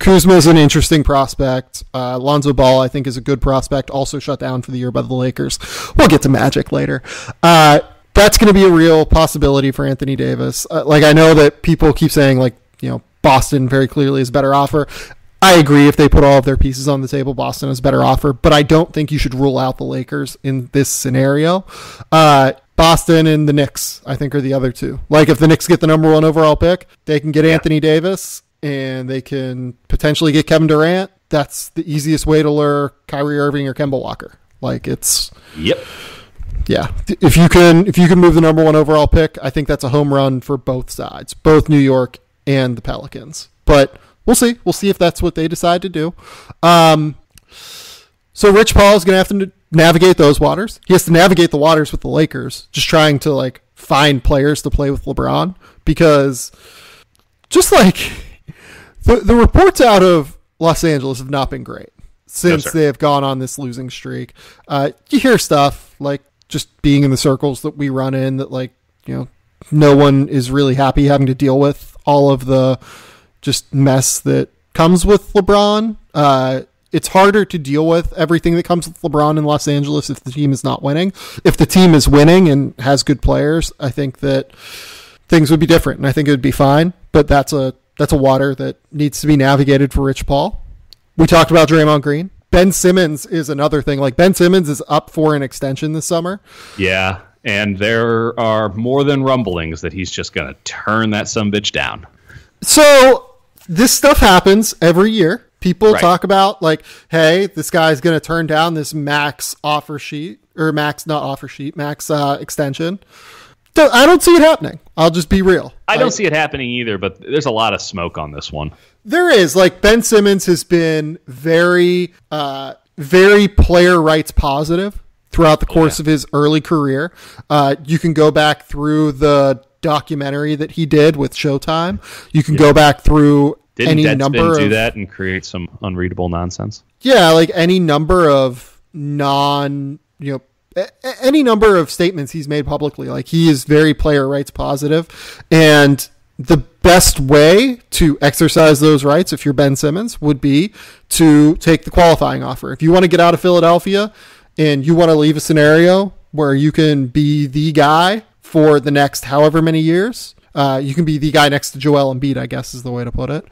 Kuzma's an interesting prospect. Lonzo Ball, I think, is a good prospect. Also shut down for the year by the Lakers. We'll get to Magic later. That's going to be a real possibility for Anthony Davis. I know that people keep saying, Boston very clearly is a better offer. I agree. If they put all of their pieces on the table, Boston is a better offer. But I don't think you should rule out the Lakers in this scenario. Boston and the Knicks, I think, are the other two. Like, if the Knicks get the number 1 overall pick, they can get Anthony Davis, and they can potentially get Kevin Durant. That's the easiest way to lure Kyrie Irving or Kemba Walker. Yep. Yeah. If you can move the number 1 overall pick, I think that's a home run for both sides, both New York and the Pelicans. But we'll see. We'll see if that's what they decide to do. So Rich Paul is going to have to navigate those waters. He has to navigate the waters with the Lakers, just trying to find players to play with LeBron, because just the reports out of Los Angeles have not been great since they have gone on this losing streak. You hear stuff like just being in the circles that we run in that no one is really happy having to deal with all of the just mess that comes with LeBron. It's harder to deal with everything that comes with LeBron in Los Angeles if the team is not winning. If the team is winning and has good players, I think that things would be different, and I think it would be fine. But that's a water that needs to be navigated for Rich Paul. We talked about Draymond Green. Ben Simmons is another thing. Ben Simmons is up for an extension this summer. Yeah, And there are more than rumblings that he's just going to turn that sumbitch down. So this stuff happens every year. People talk about like, hey, this guy's going to turn down this max extension. I don't see it happening. I'll just be real. I don't see it happening either, but there's a lot of smoke on this one. There is. Like, Ben Simmons has been very, very player rights positive throughout the course of his early career. You can go back through the documentary that he did with Showtime. You can go back through Didn't Deadspin do that and create some unreadable nonsense? Yeah, like any number of any number of statements he's made publicly. Like, he is very player rights positive, and the best way to exercise those rights, if you're Ben Simmons, would be to take the qualifying offer. If you want to get out of Philadelphia and you want to leave a scenario where you can be the guy for the next however many years, you can be the guy next to Joel Embiid, I guess is the way to put it.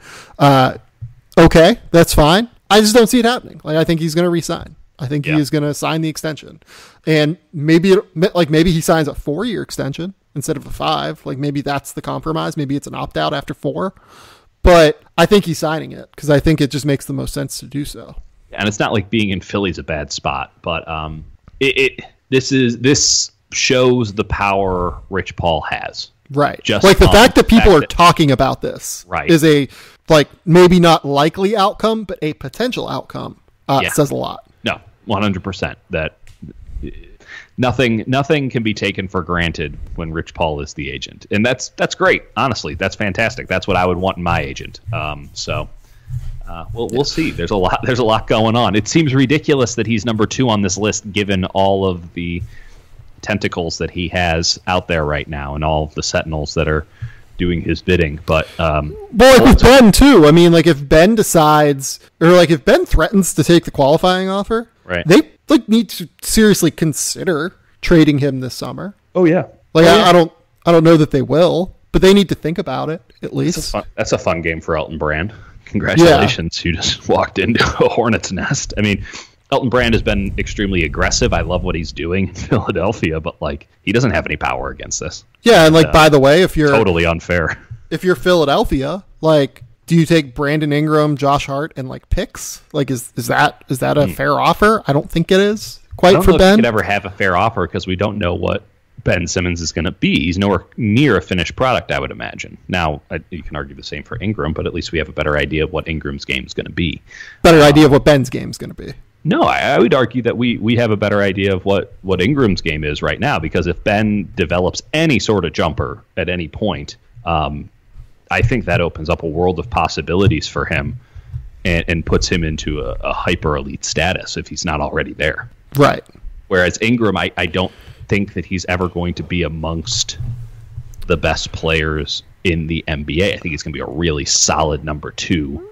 Okay, that's fine. I just don't see it happening. Like, I think he's going to re-sign. I think he is going to sign the extension, and maybe he signs a 4-year extension instead of a 5. Like, maybe that's the compromise. Maybe it's an opt-out after 4, but I think he's signing it because I think it just makes the most sense to do so. And it's not like being in Philly's a bad spot, but this shows the power Rich Paul has. Right. Just like the fact that people are talking about this is a maybe not likely outcome, but a potential outcome. Says a lot. No, 100%. That nothing can be taken for granted when Rich Paul is the agent, and that's great. Honestly, that's fantastic. That's what I would want in my agent. We'll see. There's a lot going on. It seems ridiculous that he's number 2 on this list, given all of the tentacles that he has out there right now and all of the Sentinels that are doing his bidding. But with Ben too, I mean, like, if Ben decides, or like if Ben threatens to take the qualifying offer, they need to seriously consider trading him this summer. I don't know that they will, but they need to think about it at least. That's a fun game for Elton Brand. Congratulations, you just walked into a hornet's nest. I mean, Elton Brand has been extremely aggressive. I love what he's doing in Philadelphia, but he doesn't have any power against this. Yeah, and by the way, if you're totally unfair, if you're Philadelphia, do you take Brandon Ingram, Josh Hart, and picks? Is that a fair offer? I don't think it is quite for Ben. I don't know if you could ever have a fair offer because we don't know what Ben Simmons is going to be. He's nowhere near a finished product, I would imagine. Now, you can argue the same for Ingram, but at least we have a better idea of what Ingram's game is going to be. Better idea of what Ben's game is going to be. No, I would argue that we have a better idea of what Ingram's game is right now, because if Ben develops any sort of jumper at any point, I think that opens up a world of possibilities for him and puts him into a hyper-elite status if he's not already there. Right. Whereas Ingram, I don't think that he's ever going to be amongst the best players in the NBA. I think he's going to be a really solid number 2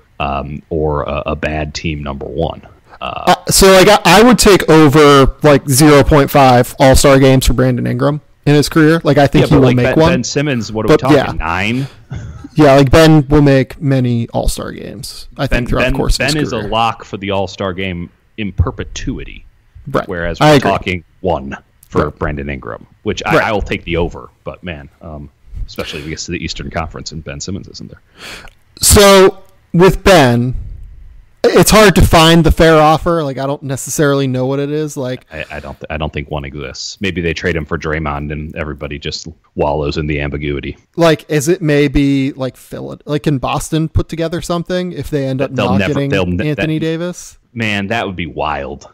or a bad team number 1. I would take over 0.5 All-Star games for Brandon Ingram in his career. I think he will make one. Ben Simmons, what are we talking? 9? Yeah, Ben will make many All-Star games. I think throughout the course of his career. Ben is a lock for the All-Star game in perpetuity. Right. Whereas we're talking 1 for Brandon Ingram, which I will take the over. But man, especially if we get to the Eastern Conference and Ben Simmons isn't there. So with Ben, it's hard to find the fair offer. I don't necessarily know what it is. I don't think one exists. Maybe they trade him for Draymond and everybody just wallows in the ambiguity. Is it maybe can Boston put together something if they end up getting Anthony Davis? Man, that would be wild.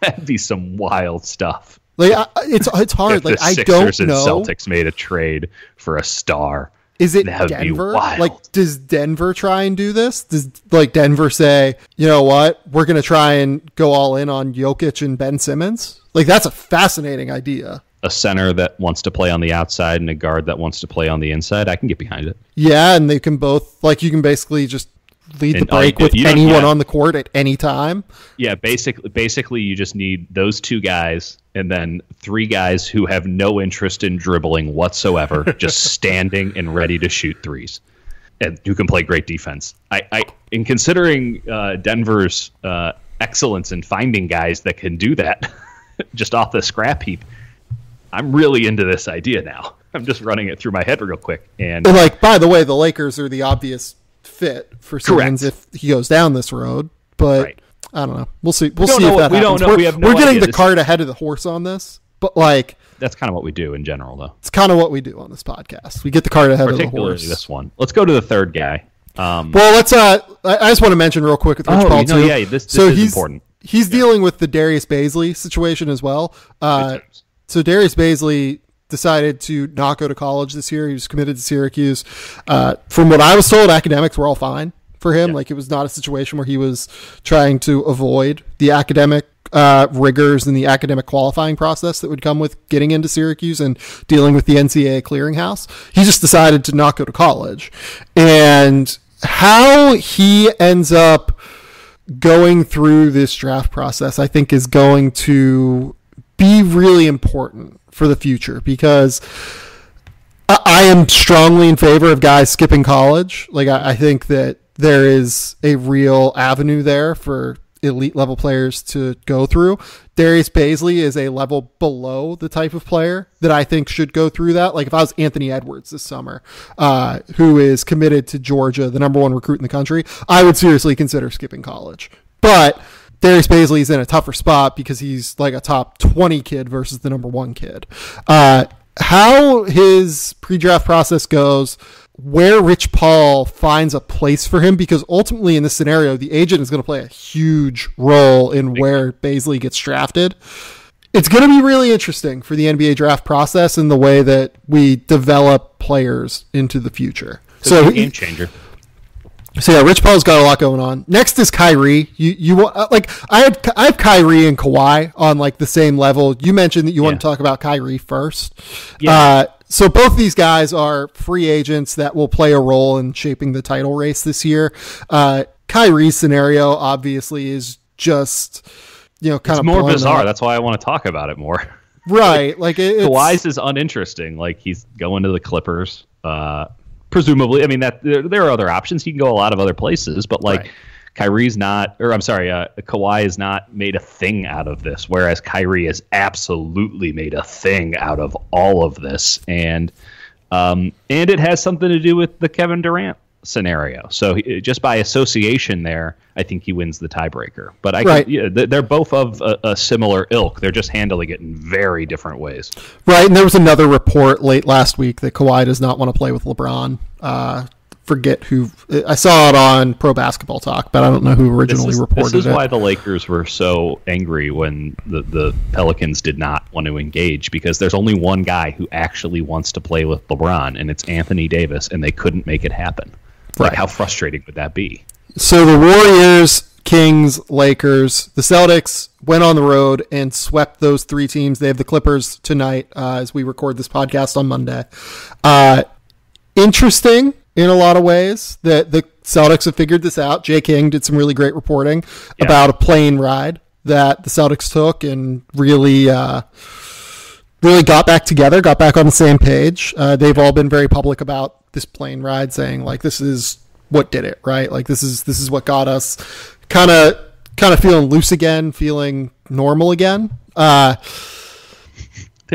That'd be some wild stuff. It's hard. If the Sixers and Celtics made a trade for a star. Is it Denver? Does Denver try and do this? Does Denver say, you know what, we're going to try and go all in on Jokic and Ben Simmons? That's a fascinating idea. A center that wants to play on the outside and a guard that wants to play on the inside. I can get behind it. Yeah, and they can both, you can basically just lead the break with anyone on the court at any time. Yeah, basically you just need those 2 guys and then 3 guys who have no interest in dribbling whatsoever, just standing and ready to shoot threes, and who can play great defense. In considering Denver's excellence in finding guys that can do that just off the scrap heap, I'm really into this idea now. I'm just running it through my head real quick. And like, by the way, the Lakers are the obvious fit for Simmons if he goes down this road. But I don't know. We'll see. We'll see if that happens. We don't know. We're getting the cart ahead of the horse on this. But like, that's kind of what we do in general, though. It's kind of what we do on this podcast. We get the cart ahead of the horse. Particularly this one. Let's go to the third guy. Well, let's. I just want to mention real quick with Rich Paul too. Yeah, this is important. He's dealing with the Darius Bazley situation as well. So Darius Bazley decided to not go to college this year. He was committed to Syracuse. From what I was told, academics were all fine for him. Like, it was not a situation where he was trying to avoid the academic rigors and the academic qualifying process that would come with getting into Syracuse and dealing with the NCAA clearinghouse. He just decided to not go to college. And how he ends up going through this draft process, I think, is going to be really important for the future, because I am strongly in favor of guys skipping college. Like, I think that there is a real avenue there for elite level players to go through. Darius Bazley is a level below the type of player that I think should go through that. Like, if I was Anthony Edwards this summer, who is committed to Georgia, the number one recruit in the country, I would seriously consider skipping college. But Darius Bazley is in a tougher spot because he's like a top 20 kid versus the number one kid. How his pre-draft process goes, where Rich Paul finds a place for him, because ultimately in this scenario, the agent is going to play a huge role in where Bazley gets drafted. It's going to be really interesting for the NBA draft process and the way that we develop players into the future. So game changer. So yeah, Rich Paul's got a lot going on. Next is Kyrie. You want, like, I have Kyrie and Kawhi on like the same level. You mentioned that you want to talk about Kyrie first. Yeah. So both these guys are free agents that will play a role in shaping the title race this year. Kyrie's scenario obviously is just, kind of more bizarre. That's why I want to talk about it more. Right. Like, Kawhi's is uninteresting. Like, he's going to the Clippers. Presumably, I mean, that there are other options. He can go a lot of other places, but like, Kyrie's not, or I'm sorry, Kawhi has not made a thing out of this, whereas Kyrie has absolutely made a thing out of all of this, and it has something to do with the Kevin Durant scenario. So just by association there, I think he wins the tiebreaker. But they're both of a similar ilk. They're just handling it in very different ways. Right, and there was another report late last week that Kawhi does not want to play with LeBron. Forget who. I saw it on Pro Basketball Talk, but I don't know who originally reported it. This is why the Lakers were so angry when the Pelicans did not want to engage, because there's only one guy who actually wants to play with LeBron, and it's Anthony Davis, and they couldn't make it happen. Like, how frustrating would that be? So the Warriors, Kings, Lakers, the Celtics went on the road and swept those three teams. They have the Clippers tonight as we record this podcast on Monday. Interesting in a lot of ways that the Celtics have figured this out. Jay King did some really great reporting about a plane ride that the Celtics took and really got back together, got back on the same page. They've all been very public about this plane ride, saying like, this is what did it, right? Like, this is what got us kind of feeling loose again, feeling normal again. They're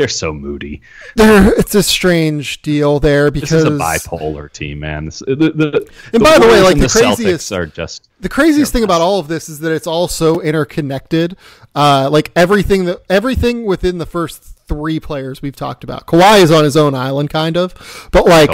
so moody. It's a strange deal there, because this is a bipolar team, man. And by the way, like, the craziest thing about all of this is that it's all so interconnected. Like, everything within the first three players we've talked about. Kawhi is on his own island, kind of, but like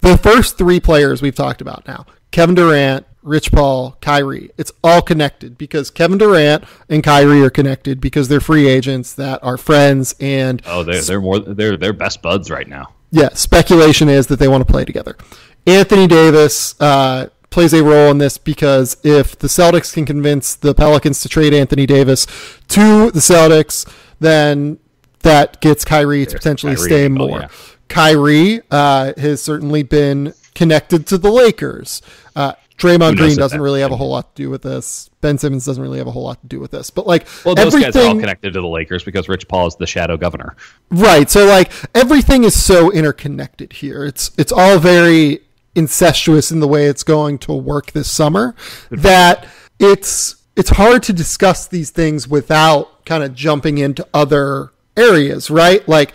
the first three players we've talked about now: Kevin Durant, Rich Paul, Kyrie. It's all connected because Kevin Durant and Kyrie are connected because they're free agents that are friends, and they're best buds right now. Yeah, speculation is that they want to play together. Anthony Davis plays a role in this because if the Celtics can convince the Pelicans to trade Anthony Davis to the Celtics, then that gets Kyrie to potentially stay more. Yeah. Kyrie has certainly been connected to the Lakers. Draymond Green doesn't really have a whole lot to do with this. Ben Simmons doesn't really have a whole lot to do with this. But like, those guys are all connected to the Lakers because Rich Paul is the shadow governor. Right. So like, everything is so interconnected here. It's all very incestuous in the way it's going to work this summer that it's hard to discuss these things without kind of jumping into other areas, right? Like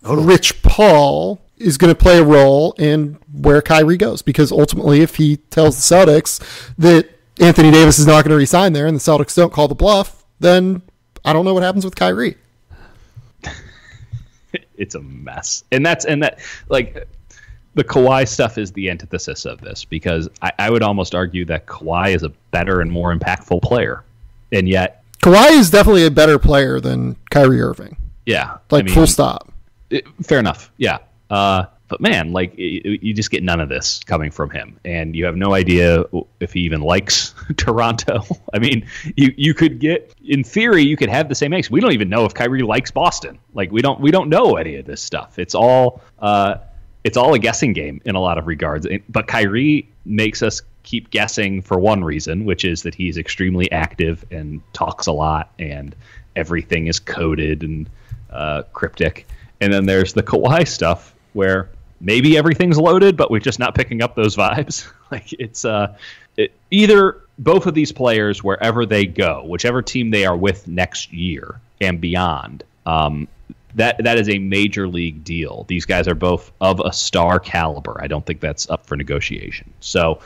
Rich Paul is going to play a role in where Kyrie goes, because ultimately if he tells the Celtics that Anthony Davis is not going to resign there and the Celtics don't call the bluff, then I don't know what happens with Kyrie. It's a mess. And that like the Kawhi stuff is the antithesis of this, because I would almost argue that Kawhi is a better and more impactful player. And yet Kawhi is definitely a better player than Kyrie Irving. Yeah. Like, full stop. Fair enough. Yeah. But man, like you just get none of this coming from him, and you have no idea if he even likes Toronto. I mean, you could get, in theory, you could have the same eggs. We don't even know if Kyrie likes Boston. Like we don't know any of this stuff. It's all a guessing game in a lot of regards. But Kyrie makes us keep guessing for one reason, which is that he's extremely active and talks a lot, and everything is coded and cryptic. And then there's the Kawhi stuff, where maybe everything's loaded, but we're just not picking up those vibes. Like it's either both of these players, wherever they go, whichever team they are with next year and beyond, that is a major league deal. These guys are both of a star caliber. I don't think that's up for negotiation. So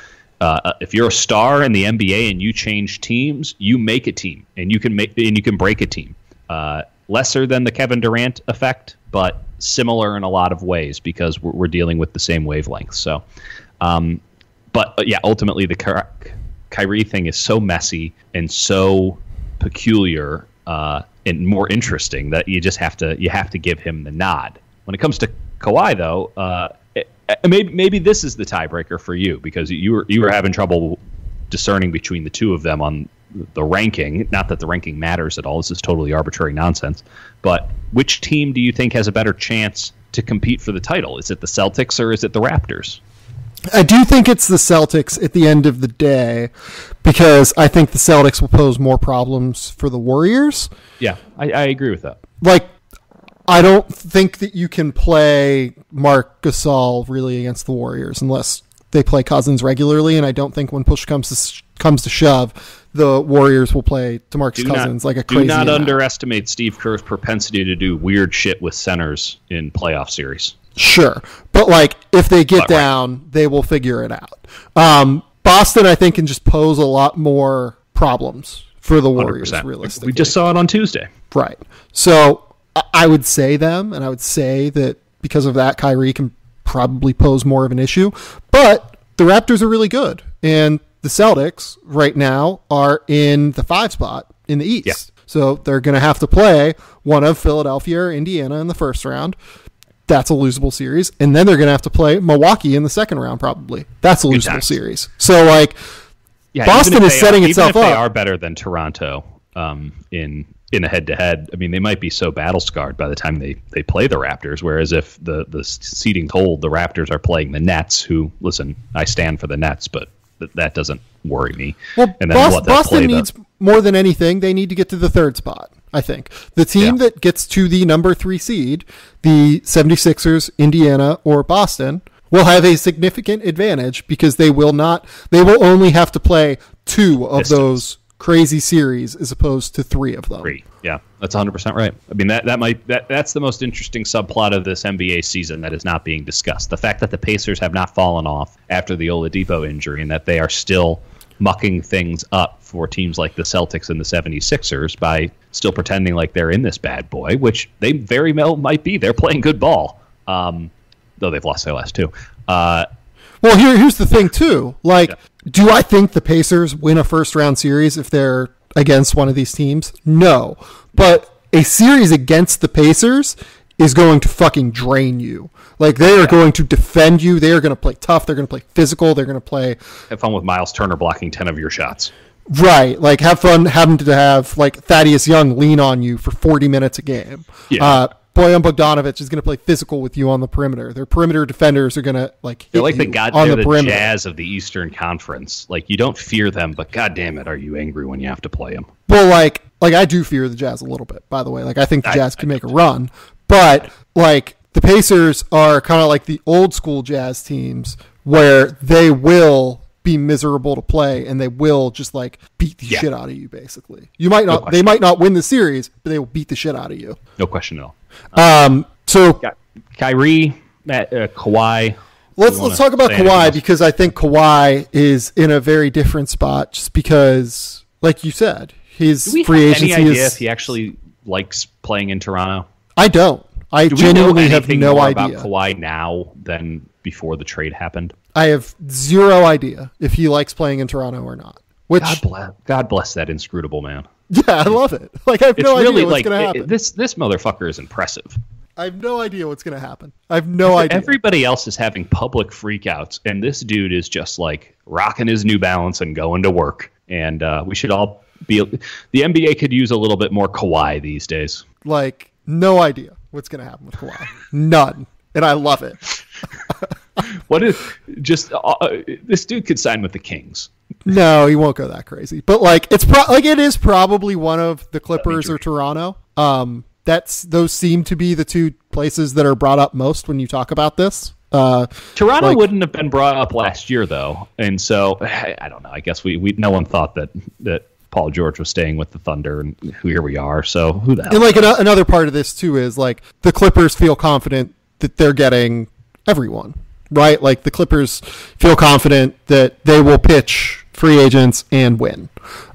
if you're a star in the NBA and you change teams, you make a team, and you can break a team. Lesser than the Kevin Durant effect, but similar in a lot of ways, because we're dealing with the same wavelength. So, but yeah, ultimately the Kyrie thing is so messy and so peculiar and more interesting that you have to give him the nod. When it comes to Kawhi, though, maybe this is the tiebreaker for you, because you were having trouble discerning between the two of them on the ranking. Not that the ranking matters at all. This is totally arbitrary nonsense. But which team do you think has a better chance to compete for the title? Is it the Celtics or is it the Raptors? I do think it's the Celtics at the end of the day, because I think the Celtics will pose more problems for the Warriors. Yeah, I agree with that. Like, I don't think that you can play Marc Gasol really against the Warriors unless they play Cousins regularly, and I don't think when push comes to shove, the Warriors will play DeMarcus Cousins like a crazy Do not amount. Underestimate Steve Kerr's propensity to do weird shit with centers in playoff series. Sure, but like if they get down, they will figure it out. Boston, I think, can just pose a lot more problems for the Warriors, 100%. realistically. We just saw it on Tuesday. Right. So I would say them, and I would say that because of that, Kyrie can probably pose more of an issue. But the Raptors are really good, and the Celtics right now are in the 5 spot in the East. Yeah. So they're going to have to play one of Philadelphia or Indiana in the first round. That's a losable series. And then they're going to have to play Milwaukee in the second round, probably. That's a losable series. So, like, Boston is setting itself up. Even if they are better than Toronto in a head-to-head, I mean, they might be so battle-scarred by the time they play the Raptors, whereas if the seeding hold, the Raptors are playing the Nets, who, listen, I stand for the Nets, but that doesn't worry me. Well, and then Boston needs more than anything. They need to get to the 3rd spot, I think. The team that gets to the number 3 seed, the 76ers, Indiana, or Boston, will have a significant advantage, because they will only have to play 2 of those crazy series as opposed to 3 of them. 3. Yeah, that's 100% right. I mean, that's the most interesting subplot of this NBA season that is not being discussed. The fact that the Pacers have not fallen off after the Oladipo injury, and that they are still mucking things up for teams like the Celtics and the 76ers by still pretending like they're in this bad boy, which they very well might be. They're playing good ball, though they've lost their last 2. Well, here's the thing, too. Like, do I think the Pacers win a first-round series if they're against one of these teams? No. But a series against the Pacers is going to fucking drain you. Like, they are going to defend you. They are going to play tough. They're going to play physical. They're going to play... Have fun with Miles Turner blocking 10 of your shots. Right. Like, have fun having to have, like, Thaddeus Young lean on you for 40 minutes a game. Yeah. Bojan Bogdanovic is going to play physical with you on the perimeter. Their perimeter defenders are going to hit they're like you the perimeter. Jazz of the Eastern Conference. Like, you don't fear them, but God damn it, are you angry when you have to play them? Well, like I do fear the Jazz a little bit, by the way. Like, I think the Jazz can make a run, but like the Pacers are kind of like the old school Jazz teams where they will be miserable to play, and they will just like beat the shit out of you. Basically, you might not. They might not win the series, but they will beat the shit out of you. No question at all. So Kyrie, Kawhi. Let's talk about Kawhi, because I think Kawhi is in a very different spot, just because, like you said, his free agency any idea if he actually likes playing in Toronto? I don't. I genuinely have no idea about Kawhi now than before the trade happened. I have zero idea if he likes playing in Toronto or not. Which God bless that inscrutable man. Yeah, I love it. Like, I have no idea what's going to happen. This motherfucker is impressive. I have no idea what's going to happen. I have no idea. Everybody else is having public freakouts, and this dude is just like rocking his New Balance and going to work. And we should all be. The NBA could use a little bit more Kawhi these days. Like, no idea what's going to happen with Kawhi. None. And I love it. What if just this dude could sign with the Kings? No, he won't go that crazy. But like, it is probably one of the Clippers or Toronto. Those seem to be the two places that are brought up most when you talk about this. Toronto wouldn't have been brought up last year, though, and so I don't know. I guess we no one thought that Paul George was staying with the Thunder, and here we are. So who the hell? And like another part of this too is like the Clippers feel confident that they're getting everyone, right? Like the Clippers feel confident that they will pitch free agents and win.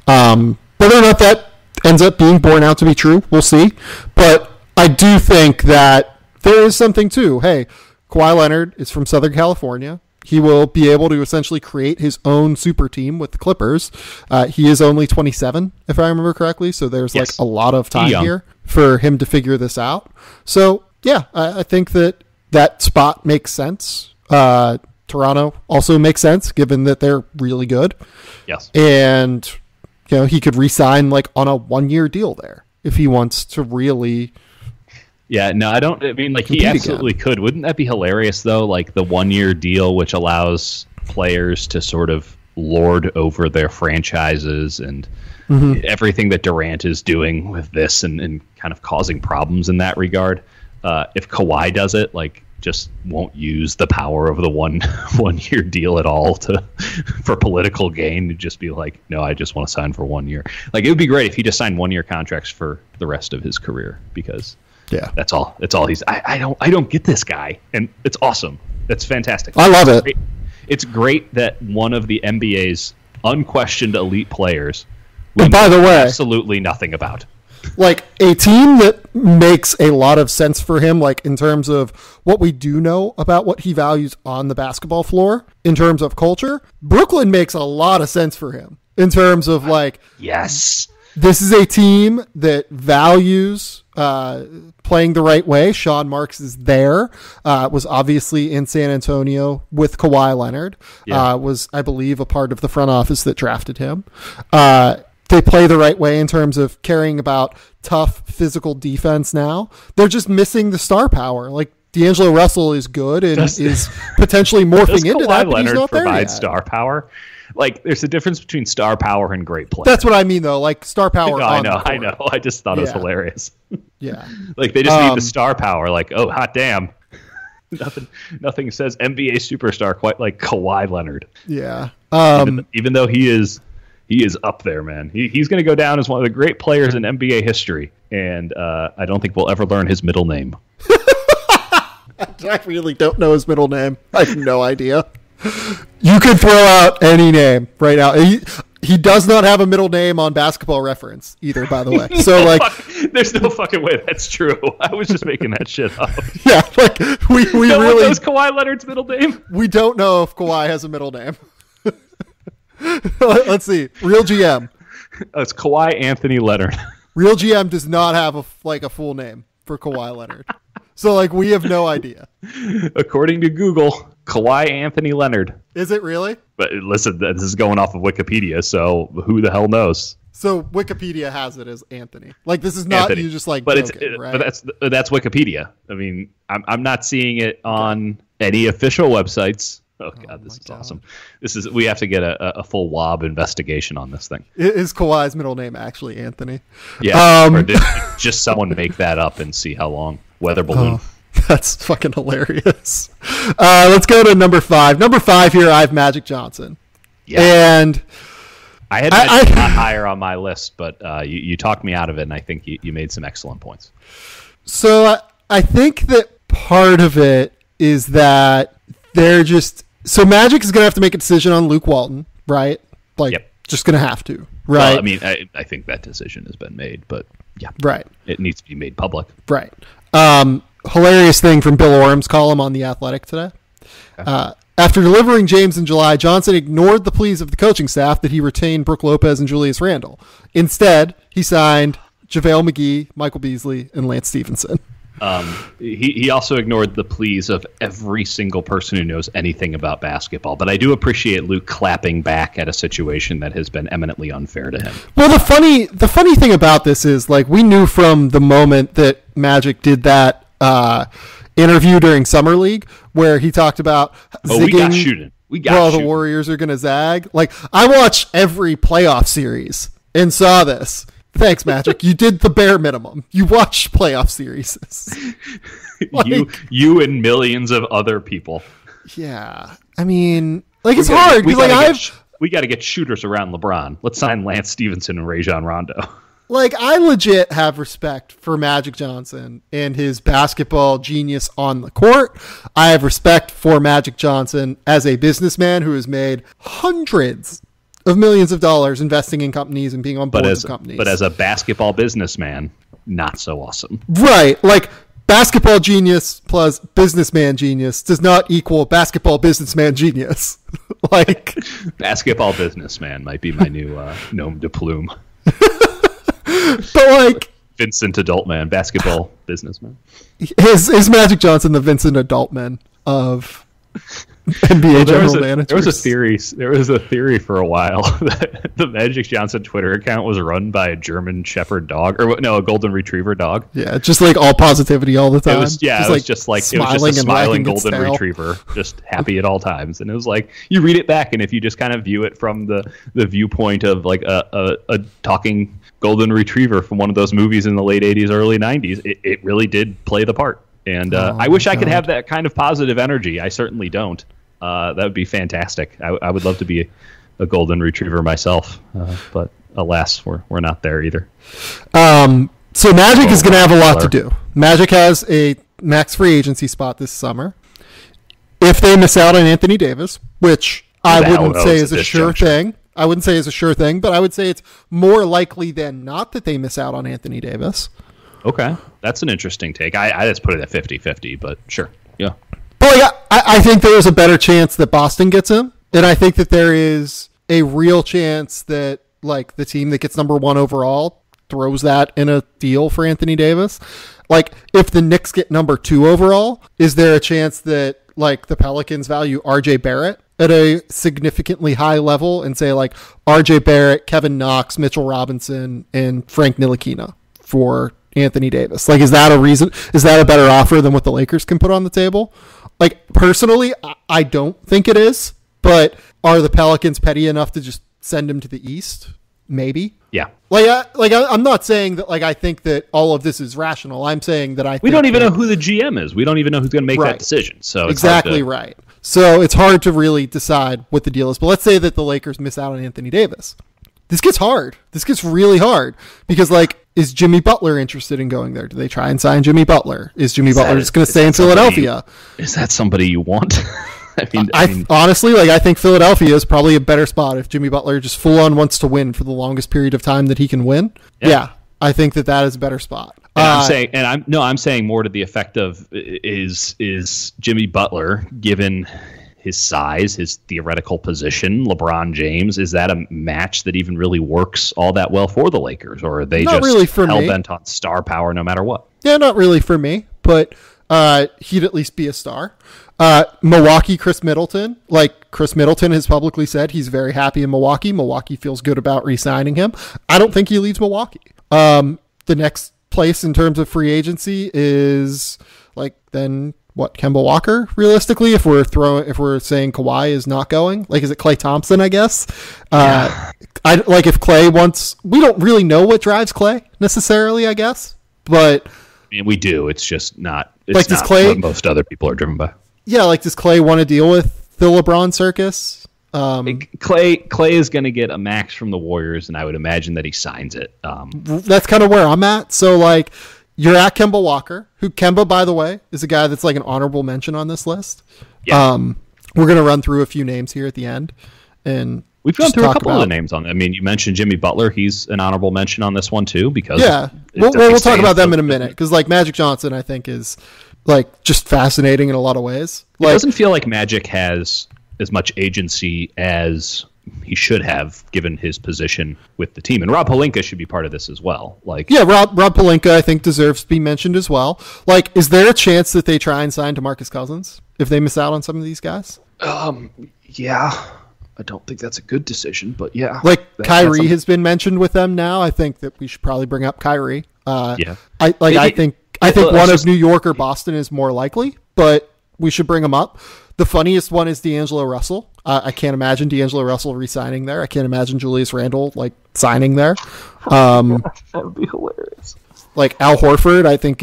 Whether or not that ends up being borne out to be true, we'll see. But I do think that there is something to, hey, Kawhi Leonard is from Southern California. He will be able to essentially create his own super team with the Clippers. He is only 27, if I remember correctly. So there's like a lot of time here for him to figure this out. So yeah, I think that spot makes sense. Toronto also makes sense given that they're really good. Yes. And he could re-sign like on a 1-year deal there if he wants to really. Yeah, no, I mean, like he absolutely could. Wouldn't that be hilarious though? Like the 1-year deal, which allows players to sort of lord over their franchises and everything that Durant is doing with this and kind of causing problems in that regard. If Kawhi does it, like just won't use the power of the 1-year deal at all for political gain, to just be like, no, I just want to sign for 1 year. Like it would be great if he just signed 1-year contracts for the rest of his career, because that's all he's. I don't get this guy, and it's awesome. It's fantastic. I love it. It's great that one of the NBA's unquestioned elite players, and by the way, absolutely nothing about. Like a team that makes a lot of sense for him, like in terms of what we do know about what he values on the basketball floor, in terms of culture, Brooklyn makes a lot of sense for him in terms of like, yes, this is a team that values playing the right way. Sean Marks is there, was obviously in San Antonio with Kawhi Leonard, was, I believe, a part of the front office that drafted him. They play the right way in terms of caring about tough physical defense now. They're just missing the star power. Like D'Angelo Russell is good and is potentially morphing into that, but he's not there yet. Star power? Like there's a difference between star power and great play. That's what I mean though. Like star power. No, I know. I just thought it was hilarious. Yeah. Like they just need the star power. Like, oh, hot damn. Nothing says NBA superstar quite like Kawhi Leonard. Yeah. Even though he is up there, man. He's going to go down as one of the great players in NBA history, and I don't think we'll ever learn his middle name. I really don't know his middle name. I have no idea. You could throw out any name right now. He does not have a middle name on Basketball Reference either, by the way. So there's no fucking way that's true. I was just making that shit up. Yeah, like we no really one knows Kawhi Leonard's middle name. We don't know if Kawhi has a middle name. Let's see. Real GM. It's Kawhi Anthony Leonard. Real GM does not have a full name for Kawhi Leonard. So like we have no idea. According to Google, Kawhi Anthony Leonard. Is it really? But listen, this is going off of Wikipedia, so who the hell knows? So Wikipedia has it as Anthony. Like this is not Anthony. You just like but joking, right? But that's Wikipedia. I mean, I'm not seeing it on any official websites. Oh God, this is awesome. We have to get a full WOB investigation on this thing. Is Kawhi's middle name actually Anthony? Yeah, or did just someone make that up and see how long? Weather balloon. That's fucking hilarious. Let's go to number 5. Number 5 here, I have Magic Johnson. And I had Magic not higher on my list, but you talked me out of it, and I think you made some excellent points. So I think that part of it is that they're just... So Magic is going to have to make a decision on Luke Walton, right? Just going to have to, right? Well, I mean, I think that decision has been made, but yeah. Right. It needs to be made public. Right. Hilarious thing from Bill Orum's column on The Athletic today. Okay. After delivering James in July, Johnson ignored the pleas of the coaching staff that he retain Brook Lopez and Julius Randle. Instead, he signed JaVale McGee, Michael Beasley, and Lance Stevenson. He also ignored the pleas of every single person who knows anything about basketball. But I do appreciate Luke clapping back at a situation that has been eminently unfair to him. Well, the funny thing about this is, like, we knew from the moment that Magic did that interview during Summer League where he talked about zigging. We got shooting. The Warriors are going to zag. Like, I watched every playoff series and saw this. Thanks, Magic. You did the bare minimum. You watched playoff series. You and millions of other people. Yeah. I mean, like, it's hard. We got to get shooters around LeBron. Let's sign Lance Stevenson and Rajon Rondo. Like, I legit have respect for Magic Johnson and his basketball genius on the court. I have respect for Magic Johnson as a businessman who has made hundreds of millions of dollars investing in companies and being on boards of companies. But as a basketball businessman, not so awesome. Right. Like, basketball genius plus businessman genius does not equal basketball businessman genius. Like, basketball businessman might be my new nom de plume. But, like, Vincent Adultman, basketball businessman. Is Magic Johnson the Vincent Adultman of NBA general managers? There was a theory for a while that the Magic Johnson Twitter account was run by a German Shepherd dog, a golden retriever dog. Yeah, just like all positivity all the time. It was just a smiling golden retriever, just happy at all times. And it was like, you read it back, and if you just kind of view it from the viewpoint of like a talking golden retriever from one of those movies in the late 80s, early 90s, it really did play the part. And I wish I could have that kind of positive energy. I certainly don't. That would be fantastic. I would love to be a golden retriever myself, but alas, we're not there either. So Magic is going to have a lot to do. Magic has a max free agency spot this summer. If they miss out on Anthony Davis, which I wouldn't say is a sure thing. I wouldn't say is a sure thing, but I would say it's more likely than not that they miss out on Anthony Davis. Okay. That's an interesting take. I just put it at 50-50, but sure. Yeah. But like, I think there is a better chance that Boston gets him. And I think that there is a real chance that, like, the team that gets number 1 overall throws that in a deal for Anthony Davis. Like, if the Knicks get number 2 overall, is there a chance that, like, the Pelicans value RJ Barrett at a significantly high level and say, like, RJ Barrett, Kevin Knox, Mitchell Robinson, and Frank Ntilikina for Anthony Davis? Like, is that a reason? Is that a better offer than what the Lakers can put on the table? Like, personally, I don't think it is, but are the Pelicans petty enough to just send him to the East? Maybe. Yeah. I'm not saying that, like, I think that all of this is rational. I'm saying that we don't even know who the GM is. We don't even know who's going to make that decision. So it's exactly right. So it's hard to really decide what the deal is. But let's say that the Lakers miss out on Anthony Davis. This gets hard. This gets really hard because, like, is Jimmy Butler interested in going there? Do they try and sign Jimmy Butler? Is Jimmy Butler just going to stay in Philadelphia? Is that somebody you want? I mean, honestly, like, I think Philadelphia is probably a better spot if Jimmy Butler just full on wants to win for the longest period of time that he can win. Yeah, I think that is a better spot. I'm saying more to the effect of is Jimmy Butler, given his size, his theoretical position, LeBron James, is that a match that even really works all that well for the Lakers? Or are they not just really for hell-bent on star power no matter what? Yeah, not really for me, but he'd at least be a star. Milwaukee, Chris Middleton. Like, Chris Middleton has publicly said he's very happy in Milwaukee. Milwaukee feels good about re-signing him. I don't think he leaves Milwaukee. The next place in terms of free agency is, like, then what, Kemba Walker, realistically, if we're saying Kawhi is not going? Like, is it Klay Thompson, I guess? Yeah. If Klay wants, we don't really know what drives Klay necessarily, I guess, but I mean, we do. It's just not, does not Klay, what most other people are driven by. Yeah, like, does Klay want to deal with the LeBron circus? Clay is going to get a max from the Warriors, and I would imagine that he signs it. That's kind of where I'm at. So, like, you're at Kemba Walker, who Kemba, by the way, is a guy that's like an honorable mention on this list. Yeah. We're going to run through a few names here at the end. And we've gone through a couple of the names on it. I mean, you mentioned Jimmy Butler. He's an honorable mention on this one, too, because... Yeah, we'll talk about them in a minute, because, like, Magic Johnson, I think, is, like, just fascinating in a lot of ways. It doesn't feel like Magic has as much agency as he should have, given his position with the team. And Rob Pelinka should be part of this as well. Yeah, Rob Pelinka, I think, deserves to be mentioned as well. Like, is there a chance that they try and sign DeMarcus Cousins if they miss out on some of these guys? Yeah. I don't think that's a good decision, but yeah. Like, Kyrie has been mentioned with them now. I think that we should probably bring up Kyrie. Yeah. I think one of New York or Boston is more likely, but we should bring them up. The funniest one is D'Angelo Russell. I can't imagine D'Angelo Russell re-signing there. I can't imagine Julius Randle signing there. That would be hilarious. Like Al Horford, I think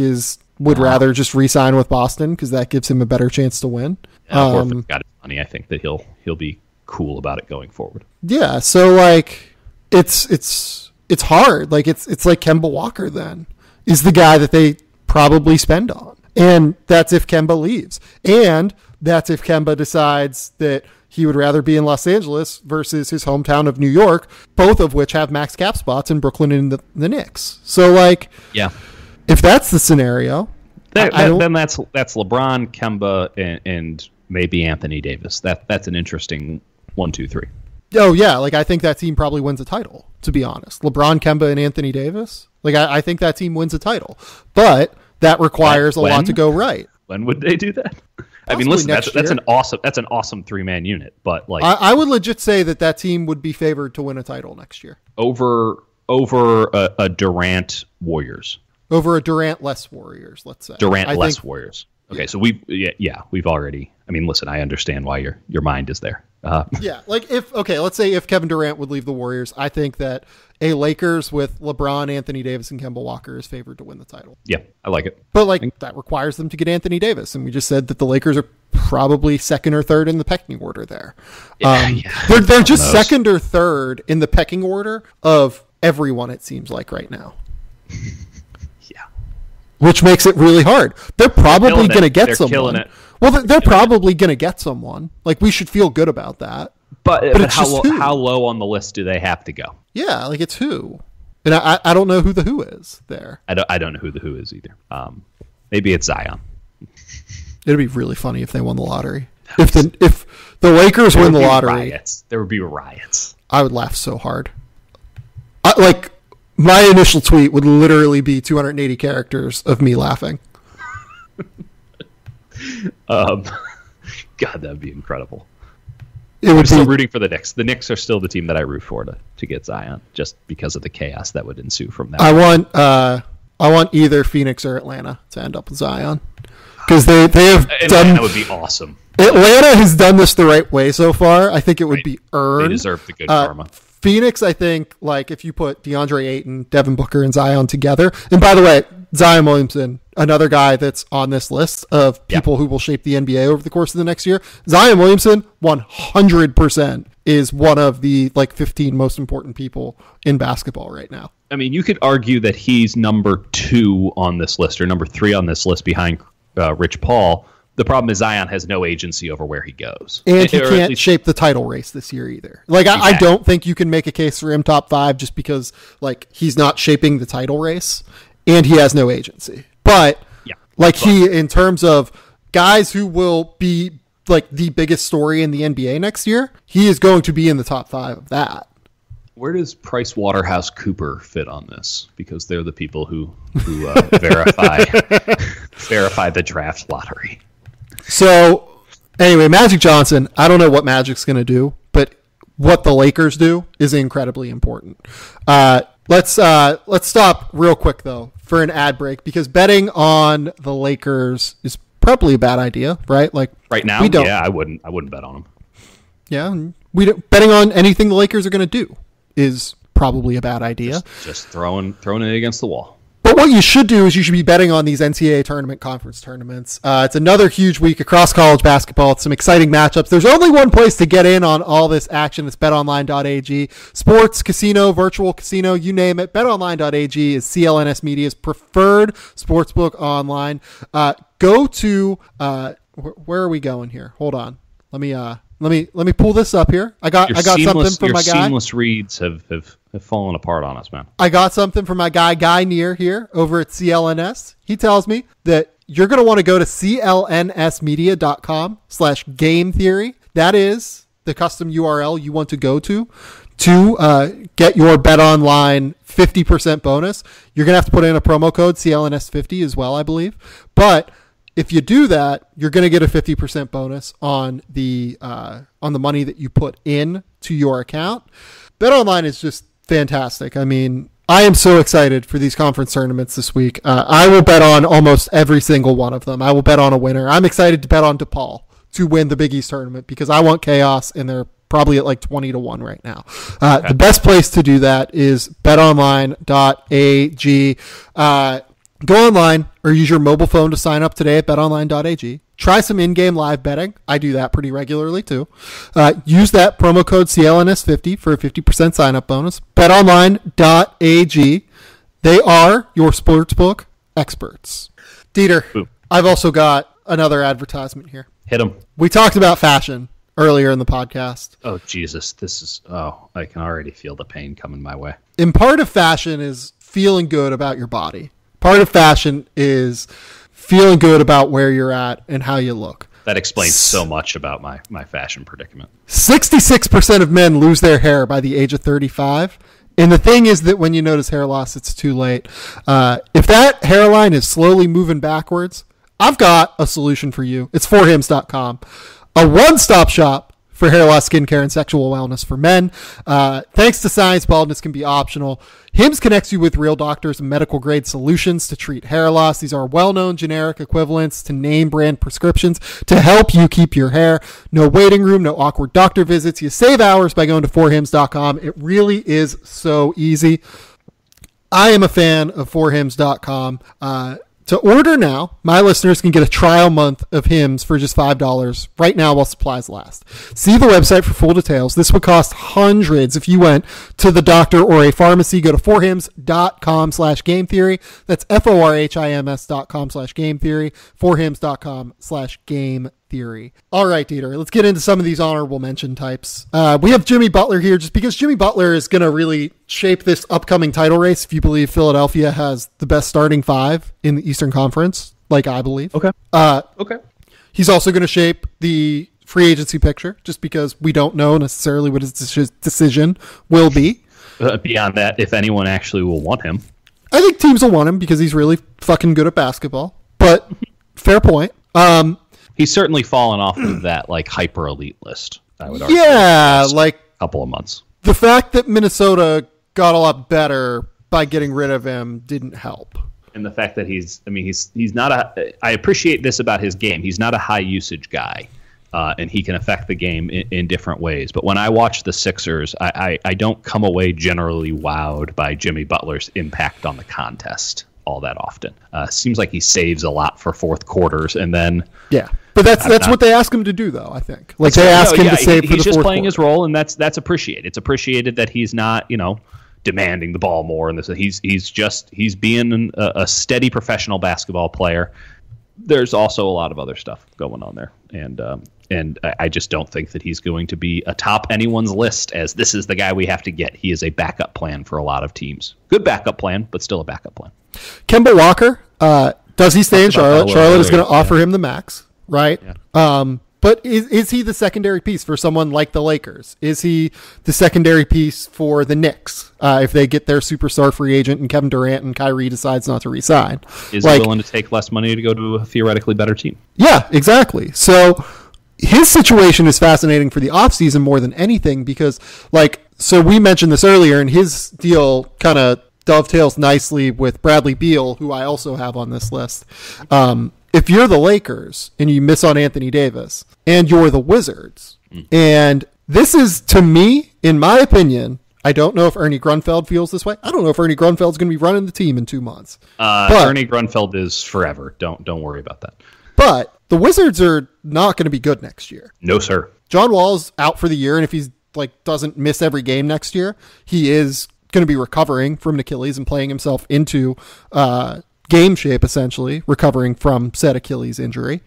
would rather just re-sign with Boston because that gives him a better chance to win. Al Horford's got his money. I think that he'll be cool about it going forward. Yeah, so like it's hard. Like it's like Kemba Walker then is the guy that they probably spend on, and that's if Kemba leaves, and that's if Kemba decides that he would rather be in Los Angeles versus his hometown of New York, both of which have max cap spots in Brooklyn and the Knicks. So, like, yeah, if that's the scenario, then that's LeBron, Kemba, and maybe Anthony Davis. That's an interesting 1, 2, 3. Oh yeah, like I think that team probably wins a title. To be honest, LeBron, Kemba, and Anthony Davis. Like I think that team wins a title, but that requires a lot to go right. When would they do that? I mean, listen, that's an awesome 3-man unit, but like I would legit say that team would be favored to win a title next year over a Durant Warriors, over a Durant less Warriors. Let's say less Warriors. Okay, so we've already. I mean, listen, I understand why your mind is there. Yeah, like let's say if Kevin Durant would leave the Warriors, I think that a Lakers with LeBron, Anthony Davis, and Kemba Walker is favored to win the title. Yeah, I like it. But that requires them to get Anthony Davis, and we just said that the Lakers are probably second or third in the pecking order there. They're just second or third in the pecking order of everyone, it seems like, right now. Yeah. Which makes it really hard. They're probably going to get someone. Killing it. Well, they're probably going to get someone. Like, we should feel good about that. But how low on the list do they have to go? Yeah, like it's who, and I don't know who the who is there. I don't know who the who is either. Maybe it's Zion. It'd be really funny if they won the lottery. If the Lakers win the lottery, there would be riots. I would laugh so hard. My initial tweet would literally be 280 characters of me laughing. God, that'd be incredible. I'm still rooting for the Knicks. The Knicks are still the team that I root for to get Zion, just because of the chaos that would ensue from that. I want either Phoenix or Atlanta to end up with Zion, because they have done. That would be awesome. Atlanta has done this the right way so far. I think it would be earned. They deserve the good karma. Phoenix, I think, like if you put DeAndre Ayton, Devin Booker, and Zion together, and by the way, Zion Williamson, another guy that's on this list of people who will shape the NBA over the course of the next year. Zion Williamson, 100% is one of the 15 most important people in basketball right now. I mean, you could argue that he's number 2 on this list or number 3 on this list behind Rich Paul. The problem is Zion has no agency over where he goes. And he can't shape the title race this year either. Exactly. I don't think you can make a case for him top 5 just because he's not shaping the title race and he has no agency. But in terms of guys who will be the biggest story in the NBA next year, he is going to be in the top 5 of that. Where does PricewaterhouseCoopers fit on this? Because they're the people who verify the draft lottery. So, anyway, Magic Johnson, I don't know what Magic's going to do, but what the Lakers do is incredibly important. Let's stop real quick, though, for an ad break, because betting on the Lakers is probably a bad idea, right? Right now, I wouldn't bet on them. Yeah, betting on anything the Lakers are going to do is probably a bad idea. Just throwing it against the wall. But what you should do is you should be betting on these NCAA tournament conference tournaments. It's another huge week across college basketball. It's some exciting matchups. There's only one place to get in on all this action. It's betonline.ag. Sports, casino, virtual casino, you name it. Betonline.ag is CLNS Media's preferred sportsbook online. Go to where are we going here? Hold on. Let me pull this up here. I got something from my guy. Your seamless reads have fallen apart on us, man. I got something from my guy Near here over at CLNS. He tells me that you're going to want to go to clnsmedia.com/game theory. That is the custom URL you want to go to get your BetOnline 50% bonus. You're going to have to put in a promo code CLNS50 as well, I believe. But if you do that, you're going to get a 50% bonus on the money that you put in to your account. BetOnline is just fantastic. I mean, I am so excited for these conference tournaments this week. I will bet on almost every single one of them. I will bet on a winner. I'm excited to bet on DePaul to win the Big East tournament because I want chaos, and they're probably at like 20-1 right now. The best place to do that is betonline.ag. Go online or use your mobile phone to sign up today at betonline.ag. Try some in-game live betting. I do that pretty regularly too. Use that promo code CLNS50 for a 50% sign-up bonus. betonline.ag. They are your sportsbook experts. Dieter, Ooh. I've also got another advertisement here. Hit them. We talked about fashion earlier in the podcast. Oh, Jesus. I can already feel the pain coming my way. And part of fashion is feeling good about your body. Part of fashion is feeling good about where you're at and how you look. That explains so much about my fashion predicament. 66% of men lose their hair by the age of 35. And the thing is that when you notice hair loss, it's too late. If that hairline is slowly moving backwards, I've got a solution for you. It's forhims.com. A one-stop shop for hair loss, skincare, and sexual wellness for men. Thanks to science, baldness can be optional. Hims connects you with real doctors and medical-grade solutions to treat hair loss. These are well-known generic equivalents to name-brand prescriptions to help you keep your hair. No waiting room, no awkward doctor visits. You save hours by going to forhims.com. It really is so easy. I am a fan of forhims.com. To order now, my listeners can get a trial month of Hims for just $5 right now while supplies last. See the website for full details. This would cost hundreds if you went to the doctor or a pharmacy. Go to forhims.com/game theory. That's forhims.com/game theory. Forhims.com/game theory. All right, Dieter, let's get into some of these honorable mention types. We have Jimmy Butler here just because Jimmy Butler is going to really shape this upcoming title race if you believe Philadelphia has the best starting five in the Eastern Conference, like I believe. Okay. He's also going to shape the free agency picture just because we don't know necessarily what his decision will be. Beyond that, if anyone actually will want him. I think teams will want him because he's really fucking good at basketball, but fair point. He's certainly fallen off of that like hyper elite list, I would argue. Yeah, like a couple of months. The fact that Minnesota got a lot better by getting rid of him didn't help. And the fact that he's not I appreciate this about his game. He's not a high usage guy, and he can affect the game in different ways. But when I watch the Sixers, I don't come away generally wowed by Jimmy Butler's impact on the contest all that often. Seems like he saves a lot for fourth quarters, and then but that's what they ask him to do, though. I think like they ask him to save for the fourth quarter. He's just playing his role, and that's appreciated. It's appreciated that he's not demanding the ball more, and he's being a steady professional basketball player. There's also a lot of other stuff going on there, and I just don't think that he's going to be atop anyone's list as this is the guy we have to get. He is a backup plan for a lot of teams. Good backup plan, but still a backup plan. Kemba Walker, does he stay in Charlotte? Charlotte is going to offer him the max, right? Yeah. But is he the secondary piece for someone like the Lakers? Is he the secondary piece for the Knicks if they get their superstar free agent and Kevin Durant and Kyrie decides not to re-sign? Is he willing to take less money to go to a theoretically better team? Yeah, exactly. So his situation is fascinating for the offseason more than anything because, so we mentioned this earlier, and his deal kind of dovetails nicely with Bradley Beal, who I also have on this list. If you're the Lakers and you miss on Anthony Davis and you're the Wizards, and this is, to me, in my opinion, I don't know if Ernie Grunfeld feels this way. I don't know if Ernie Grunfeld's going to be running the team in 2 months. Ernie Grunfeld is forever. Don't worry about that. But the Wizards are not going to be good next year. No, sir. John Wall's out for the year, and if he's doesn't miss every game next year, he is going to be recovering from an Achilles and playing himself into game shape, essentially, recovering from said Achilles injury.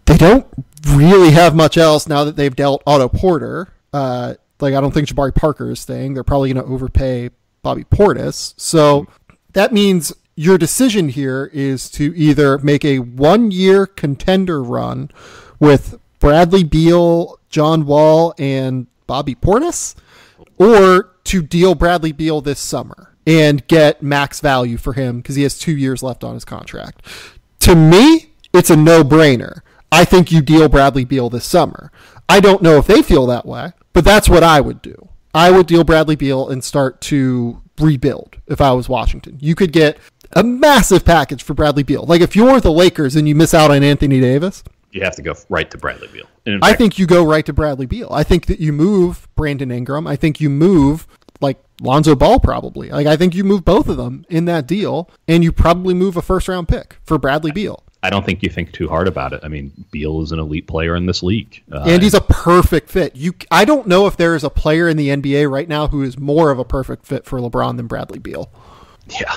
They don't really have much else now that they've dealt Otto Porter. I don't think Jabari Parker is staying. They're probably going to overpay Bobby Portis. So that means your decision here is to either make a 1-year contender run with Bradley Beal, John Wall, and Bobby Portis, or to deal Bradley Beal this summer and get max value for him because he has 2 years left on his contract. To me, it's a no-brainer. I think you deal Bradley Beal this summer. I don't know if they feel that way, but that's what I would do. I would deal Bradley Beal and start to rebuild if I was Washington. You could get a massive package for Bradley Beal. If you're the Lakers and you miss out on Anthony Davis, you have to go right to Bradley Beal. I think you go right to Bradley Beal. I think that you move Brandon Ingram. I think you move Lonzo Ball probably. I think you move both of them in that deal, and you probably move a first-round pick for Bradley Beal. I don't think you think too hard about it. I mean, Beal is an elite player in this league. And he's a perfect fit. I don't know if there is a player in the NBA right now who is more of a perfect fit for LeBron than Bradley Beal. Yeah.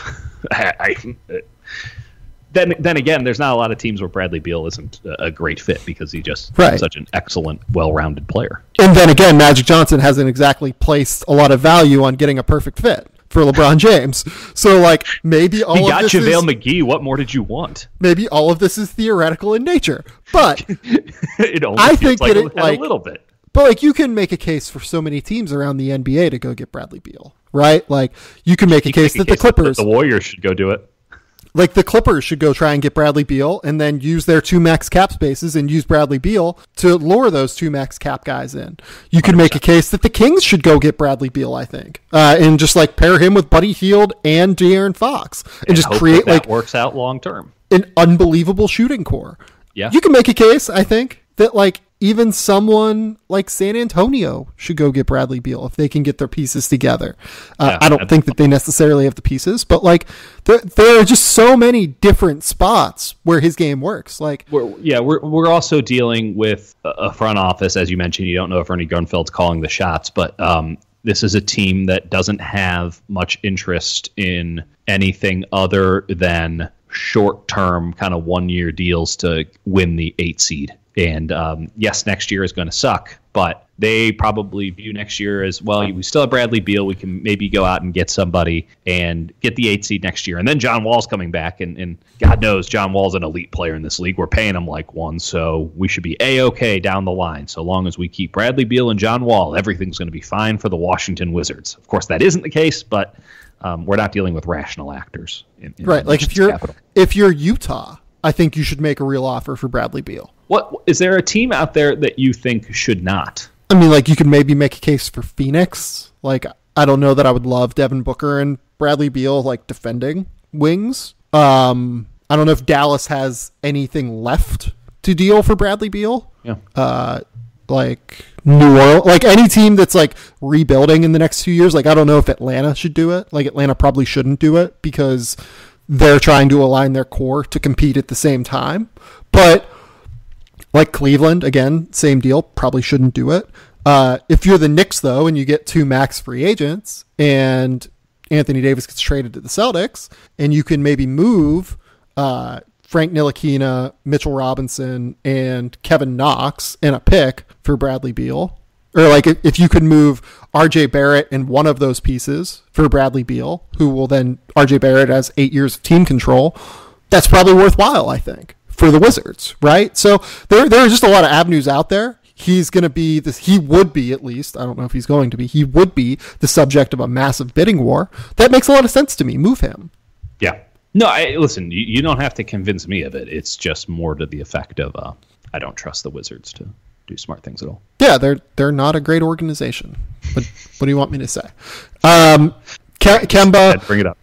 Then again, there's not a lot of teams where Bradley Beal isn't a great fit because he's just such an excellent, well-rounded player. And then again, Magic Johnson hasn't exactly placed a lot of value on getting a perfect fit for LeBron James. So maybe all he of this JaVale McGee. What more did you want? Maybe all of this is theoretical in nature, but I think that a little bit. But you can make a case for so many teams around the NBA to go get Bradley Beal, right? You can make a case that the Clippers, the Warriors should go do it. The Clippers should go try and get Bradley Beal and then use their 2 max cap spaces and use Bradley Beal to lure those 2 max cap guys in. You could make a case that the Kings should go get Bradley Beal, I think, and just pair him with Buddy Hield and De'Aaron Fox and just create that works out long term. An unbelievable shooting core. Yeah. You can make a case, I think, that even someone like San Antonio should go get Bradley Beal if they can get their pieces together. I don't think that they necessarily have the pieces, but there are just so many different spots where his game works. We're also dealing with a front office, as you mentioned. You don't know if Ernie Grunfeld's calling the shots, but this is a team that doesn't have much interest in anything other than short-term kind of 1-year deals to win the 8 seed. And yes, next year is going to suck, but they probably view next year as, well, we still have Bradley Beal. We can maybe go out and get somebody and get the 8 seed next year. And then John Wall's coming back, and God knows John Wall's an elite player in this league. We're paying him like one, so we should be A-okay down the line. So long as we keep Bradley Beal and John Wall, everything's going to be fine for the Washington Wizards. Of course, that isn't the case, but we're not dealing with rational actors. Right, if you're Utah, I think you should make a real offer for Bradley Beal. What is there a team out there that you think should not? I mean, you could maybe make a case for Phoenix. I don't know that I would love Devin Booker and Bradley Beal defending wings. I don't know if Dallas has anything left to deal for Bradley Beal. Yeah. New Orleans, any team that's rebuilding in the next 2 years. I don't know if Atlanta should do it. Atlanta probably shouldn't do it because they're trying to align their core to compete at the same time. But Cleveland, again, same deal, probably shouldn't do it. If you're the Knicks, though, and you get 2 max free agents and Anthony Davis gets traded to the Celtics, and you can maybe move Frank Ntilikina, Mitchell Robinson, and Kevin Knox and a pick for Bradley Beal. Or if you could move RJ Barrett and one of those pieces for Bradley Beal, who will then, RJ Barrett has 8 years of team control, that's probably worthwhile, I think, for the Wizards, right? So there are just a lot of avenues out there. He would be, at least, I don't know if he's going to be, he would be the subject of a massive bidding war. That makes a lot of sense to me. Move him. Yeah. No, listen, you don't have to convince me of it. It's just more to the effect of I don't trust the Wizards to do smart things at all. Yeah, they're not a great organization. But what do you want me to say? Kemba, bring it up.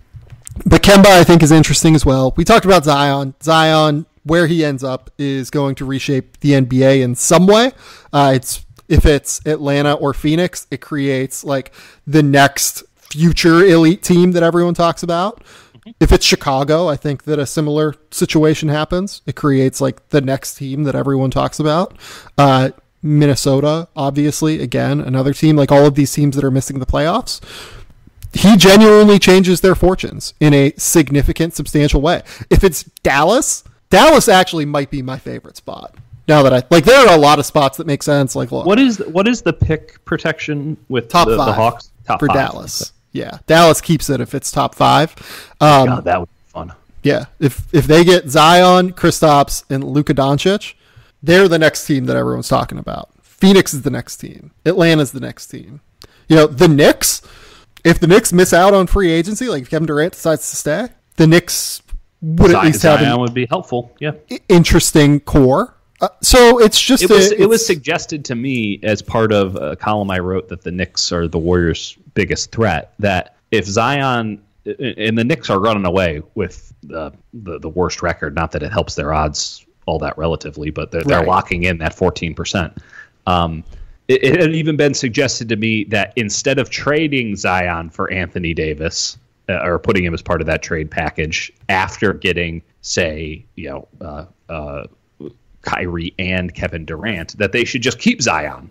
But Kemba, I think, is interesting as well. We talked about Zion. Zion, where he ends up is going to reshape the NBA in some way. It's If it's Atlanta or Phoenix, it creates like the next future elite team that everyone talks about. If it's Chicago, I think that a similar situation happens. It creates like the next team that everyone talks about. Minnesota, obviously, again, another team, like all of these teams that are missing the playoffs. He genuinely changes their fortunes in a significant, substantial way. If it's Dallas actually might be my favorite spot. Now that there are a lot of spots that make sense. Like, look, what is the pick protection with top the five Hawks? Top for 5. Dallas. Yeah, Dallas keeps it if it's top 5. God, that would be fun. Yeah, if they get Zion, Kristaps, and Luka Doncic, they're the next team that everyone's talking about. Phoenix is the next team. Atlanta's the next team. The Knicks, if the Knicks miss out on free agency, like if Kevin Durant decides to stay, the Knicks would at least have Zion would be helpful. Yeah, interesting core. So it's just it was suggested to me as part of a column I wrote that the Knicks are the Warriors' biggest threat. That if Zion and the Knicks are running away with the worst record, not that it helps their odds all that relatively, but they're locking in that 14%. It had even been suggested to me that instead of trading Zion for Anthony Davis or putting him as part of that trade package after getting, say, Kyrie and Kevin Durant, that they should just keep Zion.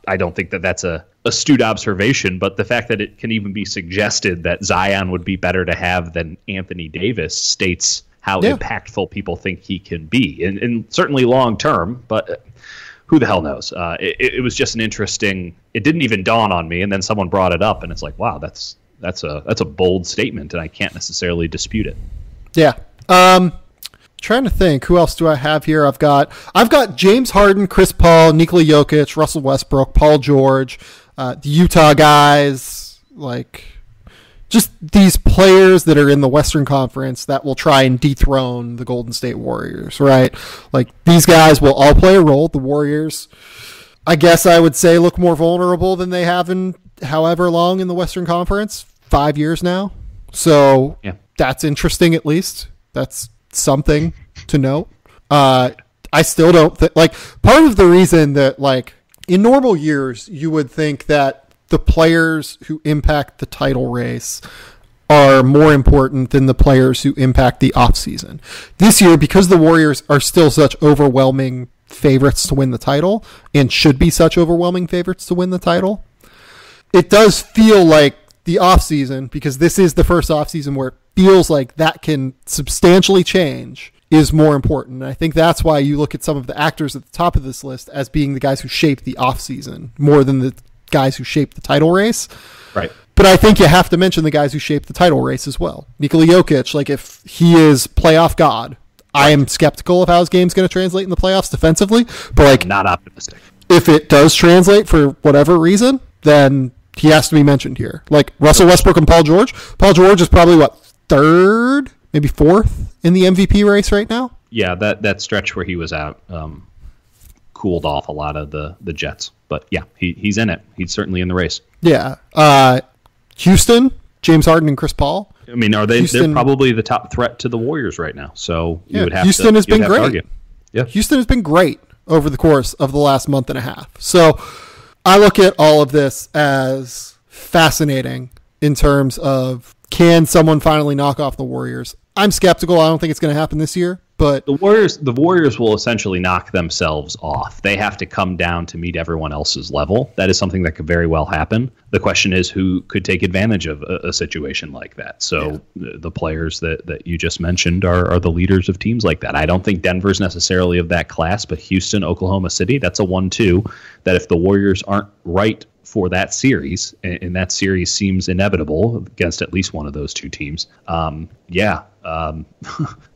I don't think that that's a astute observation, but the fact that it can even be suggested that Zion would be better to have than Anthony Davis states how impactful people think he can be, and certainly long term. But who the hell knows? It was just an interesting. It didn't even dawn on me, and then someone brought it up, and it's like, wow, that's a bold statement, and I can't necessarily dispute it. Yeah. Trying to think, who else do I have here? I've got James Harden, Chris Paul, Nikola Jokic, Russell Westbrook, Paul George, the Utah guys, like just these players that are in the Western Conference that will try and dethrone the Golden State Warriors, right? Like these guys will all play a role. The Warriors, I guess I would say, look more vulnerable than they have in however long in the Western Conference, 5 years now. So that's interesting, at least. That's something to note. I still don't think, like, part of the reason that, like, in normal years, you would think that the players who impact the title race are more important than the players who impact the offseason. This year, because the Warriors are still such overwhelming favorites to win the title and should be such overwhelming favorites to win the title, it does feel like the offseason, because this is the first offseason where it feels like that can substantially change, is more important. And I think that's why you look at some of the actors at the top of this list as being the guys who shaped the offseason more than the guys who shaped the title race. Right. But I think you have to mention the guys who shaped the title race as well. Nikola Jokic, like if he is playoff god, I am skeptical of how his game's going to translate in the playoffs defensively. But like, not optimistic. If it does translate for whatever reason, then he has to be mentioned here. Like Russell Westbrook and Paul George. Paul George is probably third, maybe fourth in the MVP race right now. Yeah, that stretch where he was out cooled off a lot of the Jets. But yeah, he's in it. He's certainly in the race. Yeah. Houston, James Harden and Chris Paul. I mean, they're probably the top threat to the Warriors right now. So you would have Houston has been great. Argue. Yeah. Houston has been great over the course of the last month and a half. So I look at all of this as fascinating in terms of, can someone finally knock off the Warriors? I'm skeptical. I don't think it's going to happen this year. But the Warriors will essentially knock themselves off. They have to come down to meet everyone else's level. That is something that could very well happen. The question is who could take advantage of a situation like that. So the players that you just mentioned are the leaders of teams like that. I don't think Denver's necessarily of that class, but Houston, Oklahoma City, that's a 1-2 that if the Warriors aren't right for that series, and that series seems inevitable against at least one of those two teams,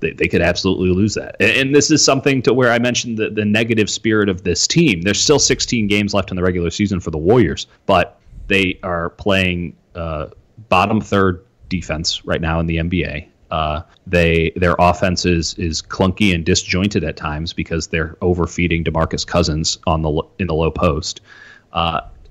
they could absolutely lose that. And this is something to where I mentioned the negative spirit of this team. There's still 16 games left in the regular season for the Warriors, but they are playing bottom third defense right now in the NBA. Their offense is clunky and disjointed at times because they're overfeeding DeMarcus Cousins in the low post.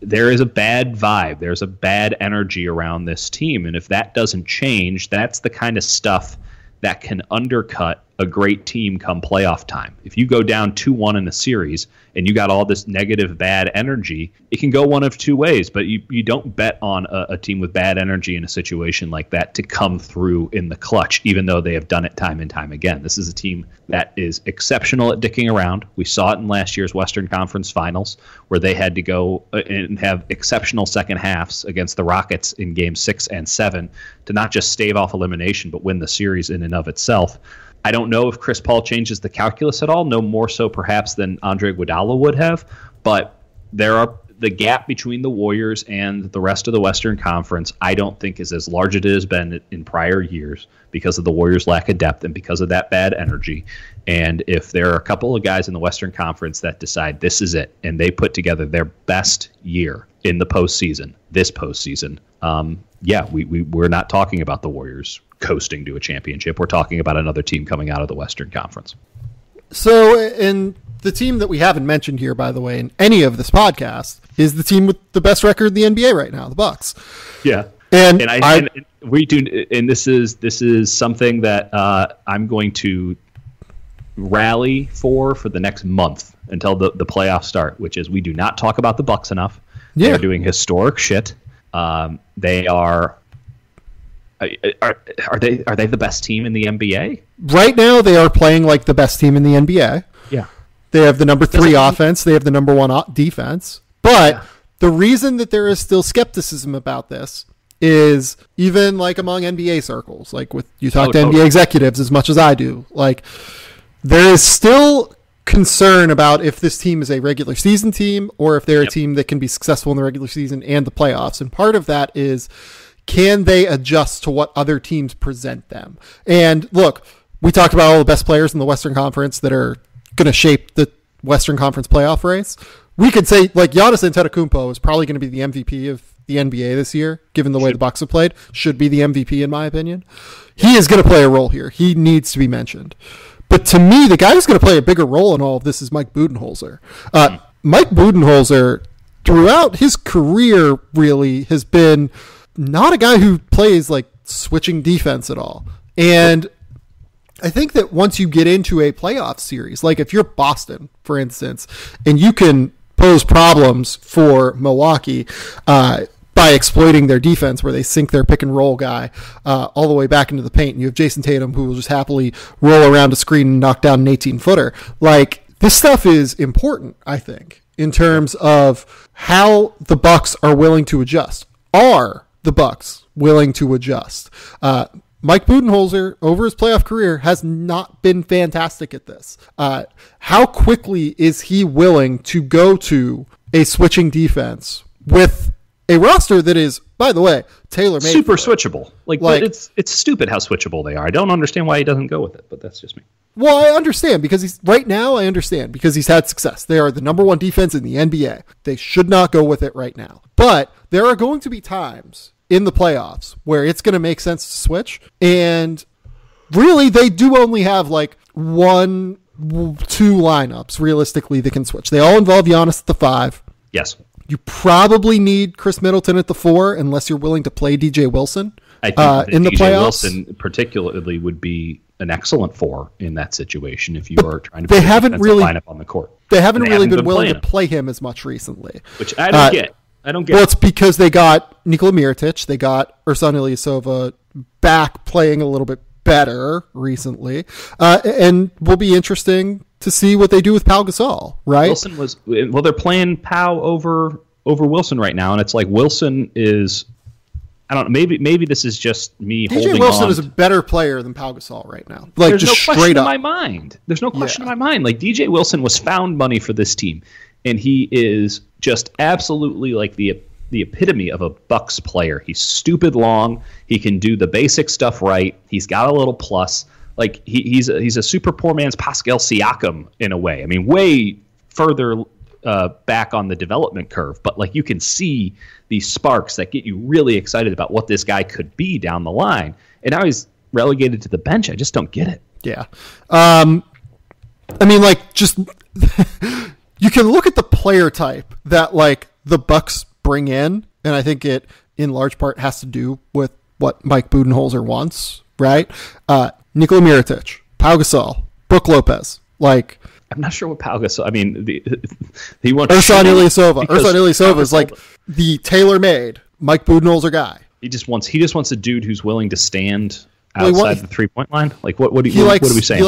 There is a bad vibe. There's a bad energy around this team. And if that doesn't change, that's the kind of stuff that can undercut a great team come playoff time. If you go down 2-1 in a series and you got all this negative bad energy, it can go one of two ways, but you don't bet on a team with bad energy in a situation like that to come through in the clutch, even though they have done it time and time again. This is a team that is exceptional at dicking around. We saw it in last year's Western Conference Finals, where they had to go and have exceptional second halves against the Rockets in Game 6 and 7 to not just stave off elimination, but win the series in and of itself. I don't know if Chris Paul changes the calculus at all, no more so perhaps than Andre Iguodala would have, but the gap between the Warriors and the rest of the Western Conference, I don't think is as large as it has been in prior years because of the Warriors' lack of depth and because of that bad energy. And if there are a couple of guys in the Western Conference that decide this is it, and they put together their best year in the postseason, this postseason, we're not talking about the Warriors coasting to a championship. We're talking about another team coming out of the Western Conference. So, and the team that we haven't mentioned here, by the way, in any of this podcast, is the team with the best record in the NBA right now, the Bucks. Yeah, and we do, and this is something that I'm going to rally for the next month until the playoffs start, which is we do not talk about the Bucks enough. Yeah. They're doing historic shit. They are they the best team in the NBA? Right now, they are playing like the best team in the NBA. Yeah. They have the number 3 offense. They have the number 1 defense. But the reason that there is still skepticism about this is even like among NBA circles, like with you talk to NBA executives as much as I do, like there is still concern about if this team is a regular season team or if they're a team that can be successful in the regular season and the playoffs. And part of that is, can they adjust to what other teams present them? And look, we talked about all the best players in the Western Conference that are going to shape the Western Conference playoff race. We could say like Giannis Antetokounmpo is probably going to be the MVP of the NBA this year, given the way the Bucks have played. Should be the MVP in my opinion. He is going to play a role here. He needs to be mentioned. But to me, the guy who's going to play a bigger role in all of this is Mike Budenholzer. Mike Budenholzer, throughout his career, really has been not a guy who plays like switching defense at all. And I think that once you get into a playoff series, like if you're Boston, for instance, and you can pose problems for Milwaukee by exploiting their defense where they sink their pick and roll guy all the way back into the paint, and you have Jason Tatum who will just happily roll around a screen and knock down an 18-footer. Like, this stuff is important, I think, in terms of how the Bucks are willing to adjust. Are the Bucks willing to adjust? Mike Budenholzer, over his playoff career, has not been fantastic at this. How quickly is he willing to go to a switching defense with a roster that is, by the way, tailor-made? Super switchable. Like it's stupid how switchable they are. I don't understand why he doesn't go with it, but that's just me. Well, I understand because he's had success. They are the number 1 defense in the NBA. They should not go with it right now. But there are going to be times in the playoffs where it's going to make sense to switch. And really, they do only have like 1-2 lineups realistically that can switch. They all involve Giannis at the 5. Yes. You probably need Chris Middleton at the 4 unless you're willing to play DJ Wilson. I think in the DJ playoffs. Wilson particularly would be an excellent 4 in that situation if you are trying to put a lineup on the court. They haven't really been willing to play him as much recently. Which I don't get. Well, it's because they got Nikola Mirotic, they got Ersan Ilyasova back playing a little bit better recently, and will be interesting to see what they do with Pau Gasol, right? They're playing Pau over Wilson right now, and it's like Wilson is, I don't know, maybe this is just me holding on. DJ Wilson is a better player than Pau Gasol right now. Like, there's just no question straight in up. My mind. There's no question in my mind. Like, DJ Wilson was found money for this team, and he is just absolutely like the epitome of a Bucks player. He's stupid long. He can do the basic stuff right. He's got a little plus. Like, he's a super poor man's Pascal Siakam in a way. I mean, way further back on the development curve, but like you can see these sparks that get you really excited about what this guy could be down the line. And now he's relegated to the bench. I just don't get it. Yeah. I mean, like, just you can look at the player type that like the Bucks bring in, and I think it in large part has to do with what Mike Budenholzer wants, right? Nikola Mirotic, Pau Gasol, Brook Lopez, like. I'm not sure what Pau Gasol. I mean, he wants Ersan Ilyasova. Ersan Ilyasova is like the tailor-made Mike Budenholzer guy. He just wants a dude who's willing to stand outside the 3-point line. Like what are we saying? He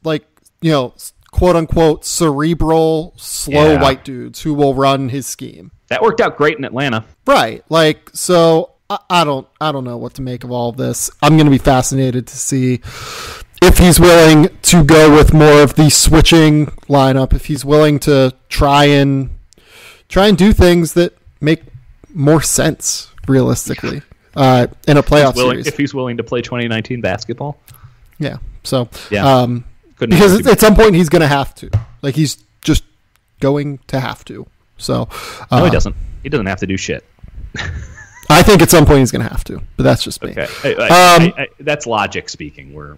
likes quote unquote cerebral, slow white dudes who will run his scheme. That worked out great in Atlanta. Right. Like, so I don't know what to make of all of this. I'm going to be fascinated to see if he's willing to go with more of the switching lineup, if he's willing to try and do things that make more sense realistically in a playoff series. If he's willing to play 2019 basketball. Yeah. So, because at some point he's going to have to. Like, he's just going to have to. So, no, he doesn't. He doesn't have to do shit. I think at some point he's going to have to, but that's just me. Okay. That's logic speaking. We're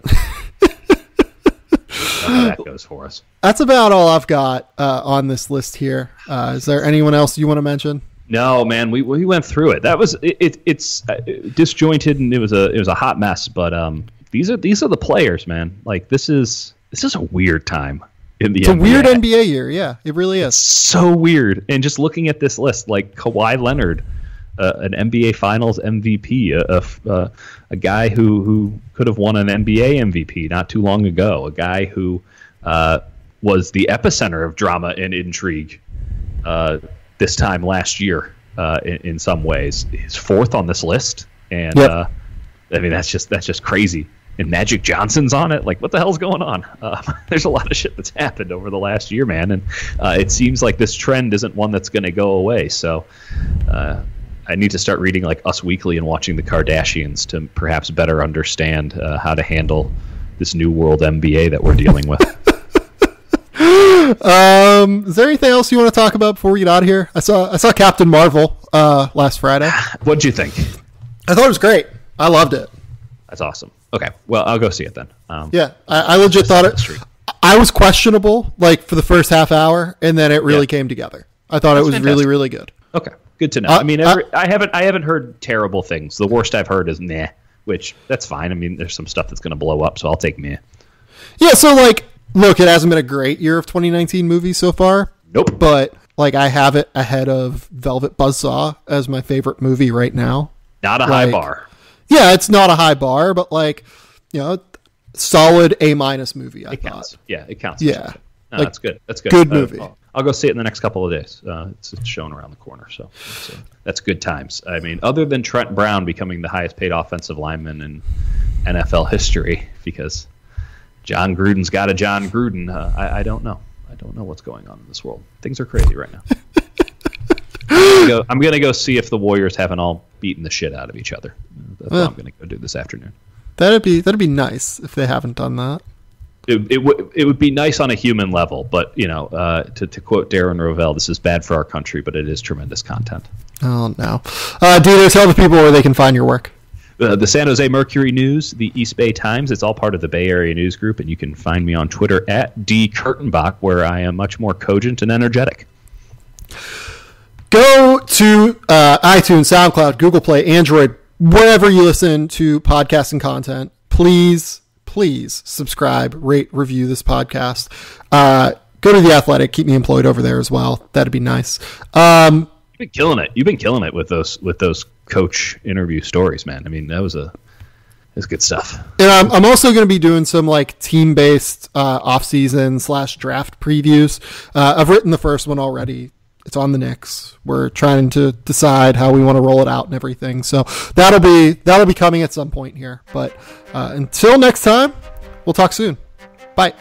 how that goes for us. That's about all I've got on this list here. Is there anyone else you want to mention? No, man. We went through it. That was it's disjointed and it was a hot mess. But these are the players, man. Like this is a weird time in the NBA. It's a weird NBA year. Yeah, it really is. It's so weird. And just looking at this list, like Kawhi Leonard. An NBA Finals MVP, a guy who could have won an NBA MVP not too long ago, a guy who was the epicenter of drama and intrigue this time last year in some ways. He's fourth on this list, and I mean that's just crazy. And Magic Johnson's on it. Like, what the hell's going on? There's a lot of shit that's happened over the last year, man, and it seems like this trend isn't one that's going to go away. So. I need to start reading like Us Weekly and watching the Kardashians to perhaps better understand how to handle this new world NBA that we're dealing with. Is there anything else you want to talk about before we get out of here? I saw Captain Marvel last Friday. What'd you think? I thought it was great. I loved it. That's awesome. Okay, well I'll go see it then. I legit thought it. I was questionable like for the first half hour, and then it really came together. I thought it was fantastic. Really, really good. Okay. Good to know. I mean, I haven't heard terrible things. The worst I've heard is meh, which that's fine. I mean, there's some stuff that's going to blow up, so I'll take meh. Yeah. So like, look, it hasn't been a great year of 2019 movies so far. Nope. But like, I have it ahead of Velvet Buzzsaw as my favorite movie right now. Not a high bar. Yeah, it's not a high bar, but like, solid A- movie. I thought. Counts. Yeah, it counts. Yeah. No, like, that's good. That's good. Good movie. I'll go see it in the next couple of days. It's shown around the corner, so that's good times. I mean, other than Trent Brown becoming the highest paid offensive lineman in NFL history, because John Gruden's got a John Gruden. I don't know. I don't know what's going on in this world. Things are crazy right now. I'm gonna go see if the Warriors haven't all beaten the shit out of each other. That's what I'm gonna go do this afternoon. That'd be nice if they haven't done that. It would be nice on a human level, but to quote Darren Rovell, this is bad for our country, but it is tremendous content. Oh no, Dieter, tell the people where they can find your work. The San Jose Mercury News, the East Bay Times, it's all part of the Bay Area News Group, and you can find me on Twitter at D Kurtenbach, where I am much more cogent and energetic. Go to iTunes, SoundCloud, Google Play, Android, wherever you listen to podcasting content. Please subscribe, rate, review this podcast. Go to The Athletic. Keep me employed over there as well. That'd be nice. You've been killing it. You've been killing it with those coach interview stories, man. I mean, that was good stuff. And I'm also going to be doing some like team-based off-season / draft previews. I've written the first one already. It's on the Knicks. We're trying to decide how we want to roll it out and everything. So that'll be coming at some point here. But until next time, we'll talk soon. Bye.